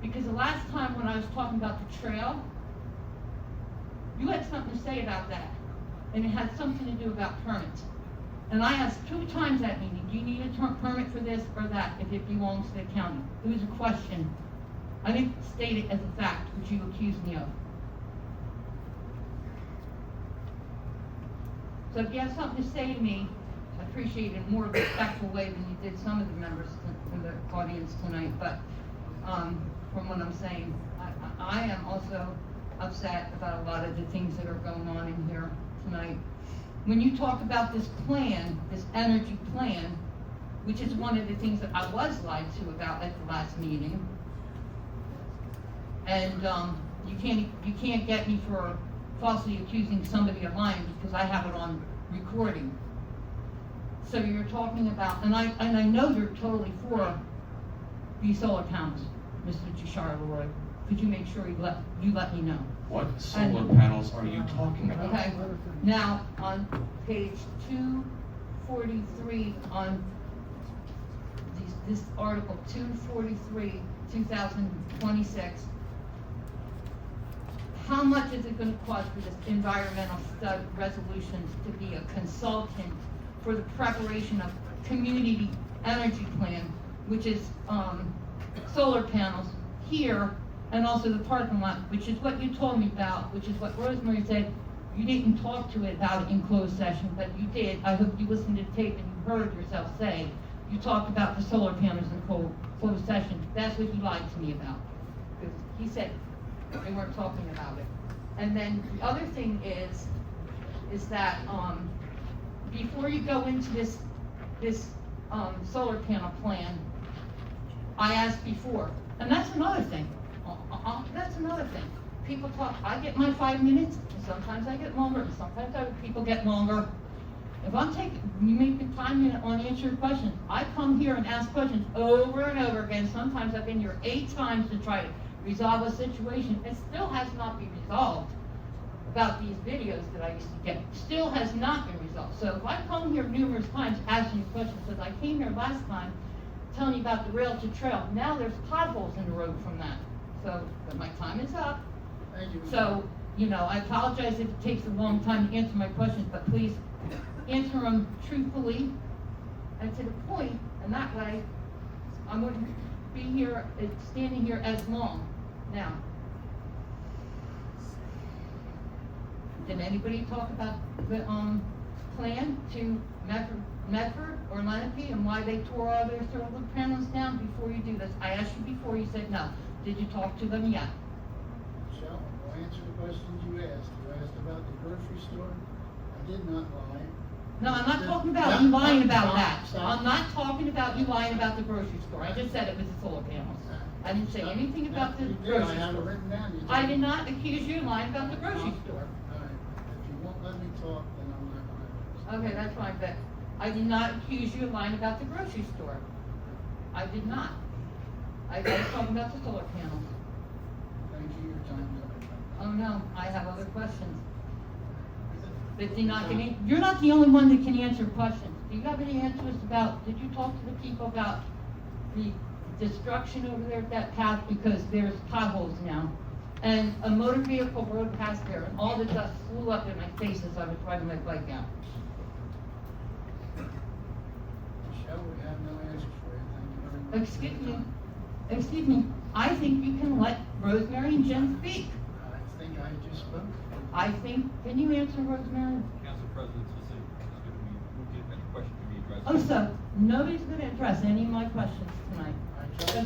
Because the last time when I was talking about the trail, you had something to say about that. And it had something to do about permits. And I asked 2 times that meeting, do you need a permit for this or that if it belongs to the county? It was a question. I didn't state it as a fact, which you accused me of. So if you have something to say to me, I appreciate it in a more respectful way than you did some of the members in the audience tonight. But from what I'm saying, I am also upset about a lot of the things that are going on in here tonight. When you talk about this plan, this energy plan, which is one of the things that I was lied to about at the last meeting, and you can't get me for falsely accusing somebody of lying because I have it on recording. So you're talking about, and I know you're totally for these solar panels, Mr. DeCharlois. Could you make sure you let me know? What solar panels are you talking about? Okay. Now on page 243 on this article 243, 2026. How much is it going to cost for this environmental study resolutions to be a consultant for the preparation of community energy plan, which is solar panels here and also the parking lot, which is what you told me about, which is what Rosemary said. You didn't talk to it about it in closed session, but you did. I hope you listened to the tape and you heard yourself say you talked about the solar panels in closed session. That's what he lied to me about. Because he said they weren't talking about it. And then the other thing is that before you go into this solar panel plan, I asked before, and that's another thing. That's another thing. People talk. I get my 5 minutes, and sometimes I get longer, and sometimes other people get longer. If I'm taking, you make the time limit on answer questions. I come here and ask questions over and over again. Sometimes I've been here 8 times to try to resolve a situation. It still has not been resolved. About these videos that I used to get, still has not been resolved. So if I come here numerous times asking you questions, because I came here last time telling you about the rail to trail, now there's potholes in the road from that. So, but my time is up. Thank you. So, I apologize if it takes a long time to answer my questions, but please answer them truthfully and to the point, and that way I wouldn't be here, standing here as long. Now, did anybody talk about the plan to Medford or Lenape and why they tore all their solar panels down before you do this? I asked you before, you said no. Did you talk to them yet? Michelle, I'll answer the questions you asked. You asked about the store? I did not lie. No, I'm not talking about Stop, you lying stop, about stop, that. stop. I'm not talking about you lying about the grocery store. I just said it was the solar panels. I didn't say anything about the You did, grocery I have it store. written down. You I told did me. not accuse you of lying about the grocery store. All right, if you won't let me talk, then I'm not gonna. Okay, that's fine, but I did not accuse you of lying about the grocery store. I did not. I was talking about the solar panels. Thank you, your time's up. Oh, no, I have other questions. But you're not the only one that can answer questions. Do you have any answers about, did you talk to the people about the destruction over there at that path? Because there's potholes now. And a motor vehicle rode past there and all the dust flew up in my face as I was riding my bike out. Michelle, we have no answers for you. Thank you very much. Excuse me, I think you can let Rosemary and Jen speak. I think I just spoke. Can you answer Rosemary? Council President, we'll get any question to be addressed. Oh, so nobody's gonna address any of my questions tonight.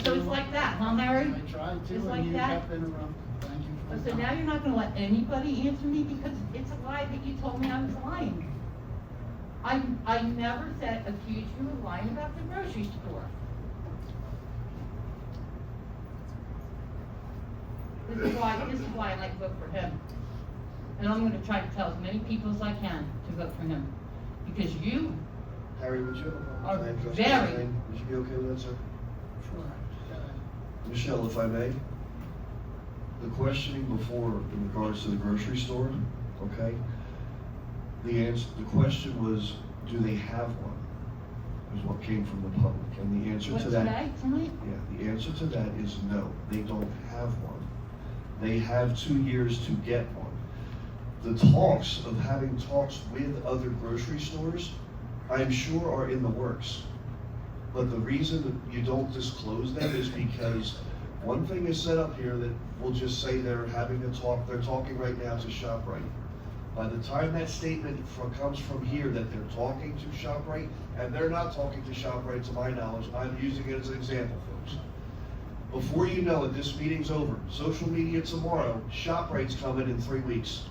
So it's like that, huh, Mary? I tried to, It's and like you that? kept interrupting. Thank you for Oh, the so now you're not gonna let anybody answer me because it's a lie that you told me I was lying. I never said accused you of lying about the grocery store. This is why I like to vote for him. And I'm gonna try to tell as many people as I can to vote for him. Because you Harry, would you? are Can I address very, your name? Would you be okay with that, sir? Sure. Michelle, if I may, the questioning before in regards to the grocery store, okay? The question was, do they have one? Is what came from the public, and the answer what, to that. today, tonight? Yeah, the answer to that is no, they don't have one. They have 2 years to get one. The talks of having talks with other grocery stores, I'm sure are in the works. But the reason that you don't disclose them is because one thing is set up here that we'll just say they're having a talk, they're talking right now to ShopRite. By the time that statement comes from here that they're talking to ShopRite, and they're not talking to ShopRite to my knowledge, I'm using it as an example, folks. Before you know it, this meeting's over. Social media tomorrow, ShopRite's coming in 3 weeks.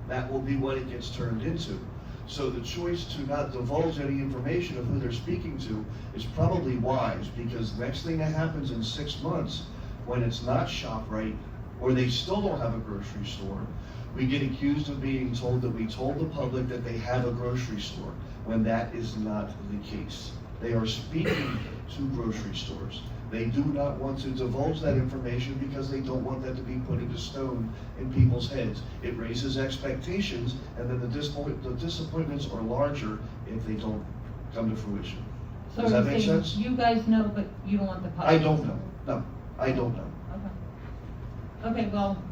That will be what it gets turned into. So the choice to not divulge any information of who they're speaking to is probably wise, because next thing that happens in 6 months, when it's not ShopRite, or they still don't have a grocery store, we get accused of being told that we told the public that they have a grocery store, when that is not the case. They are speaking to grocery stores. They do not want to divulge that information because they don't want that to be put into stone in people's heads. It raises expectations, and then the disappointments are larger if they don't come to fruition. So Does that you're make saying sense? you guys know, but you don't want the public? I don't know. No, I don't know. Okay, well,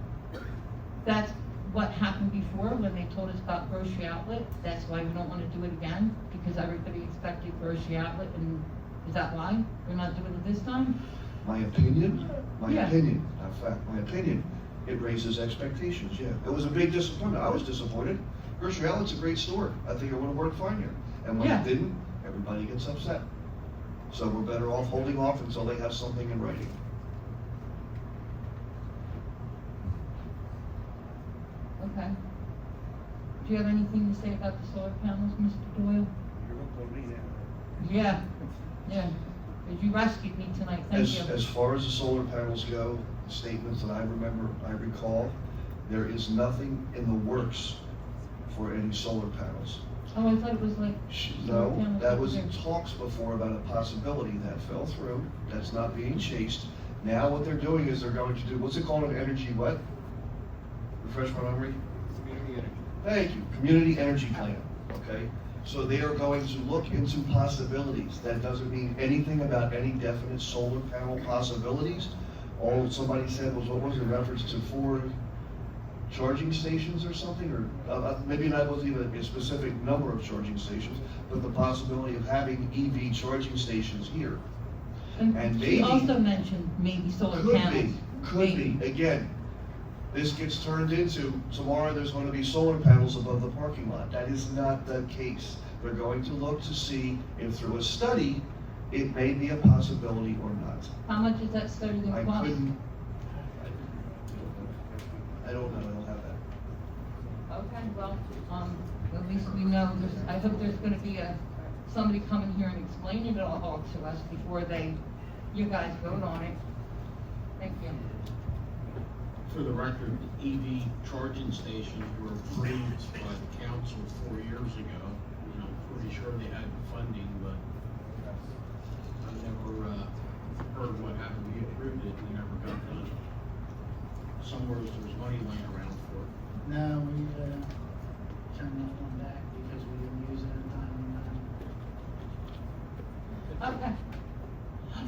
that's what happened before when they told us about grocery outlet. That's why we don't want to do it again, because everybody expected grocery outlet, and is that why we're not doing it this time? My opinion, Yeah. not fact, my opinion, it raises expectations, yeah. It was a big disappointment. I was disappointed. Grocery Outlet's a great store. I think it would have worked fine here. And when Yeah. it didn't, everybody gets upset. So we're better off holding off until they have something in writing. Okay. Do you have anything to say about the solar panels, Mr. Doyle? Yeah, yeah. Because you rescued me tonight, thank you. As far as the solar panels go, the statements that I recall, there is nothing in the works for any solar panels. Oh, I thought it was like. solar No, panels that over was there. in talks before about a possibility that fell through. That's not being chased. Now what they're doing is they're going to do, what's it called, an energy what? Refresh my memory? Community energy. Thank you, community energy plan, okay? So they are going to look into possibilities. That doesn't mean anything about any definite solar panel possibilities. All somebody said was, what was it, reference to 4 charging stations or something? Or maybe that wasn't even a specific number of charging stations, but the possibility of having EV charging stations here. And maybe. She also mentioned maybe solar panels. Could be. Again, this gets turned into, tomorrow there's going to be solar panels above the parking lot. That is not the case. They're going to look to see if through a study, it may be a possibility or not. How much is that study going to cost? I don't know, I don't have that. Okay. Okay, well, at least we know, I hope there's gonna be somebody coming here and explaining it all to us before you guys vote on it. Thank you. For the record, EV charging stations were approved by the council 4 years ago. You know, pretty sure they had the funding, but I never, heard what happened. We approved it, we never got done. Somewhere there's money laying around for it. No, we, turned that one back because we didn't use it in time. Okay.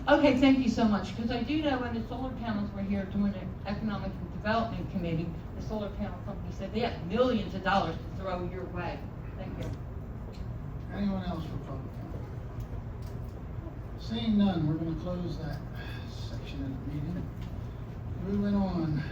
Okay, thank you so much, because I do know when the solar panels were here during the Economic Development Committee, the solar panel company said they have millions of dollars to throw your way. Thank you. Anyone else for public comment? Seeing none, we're gonna close that section of the meeting. Moving on,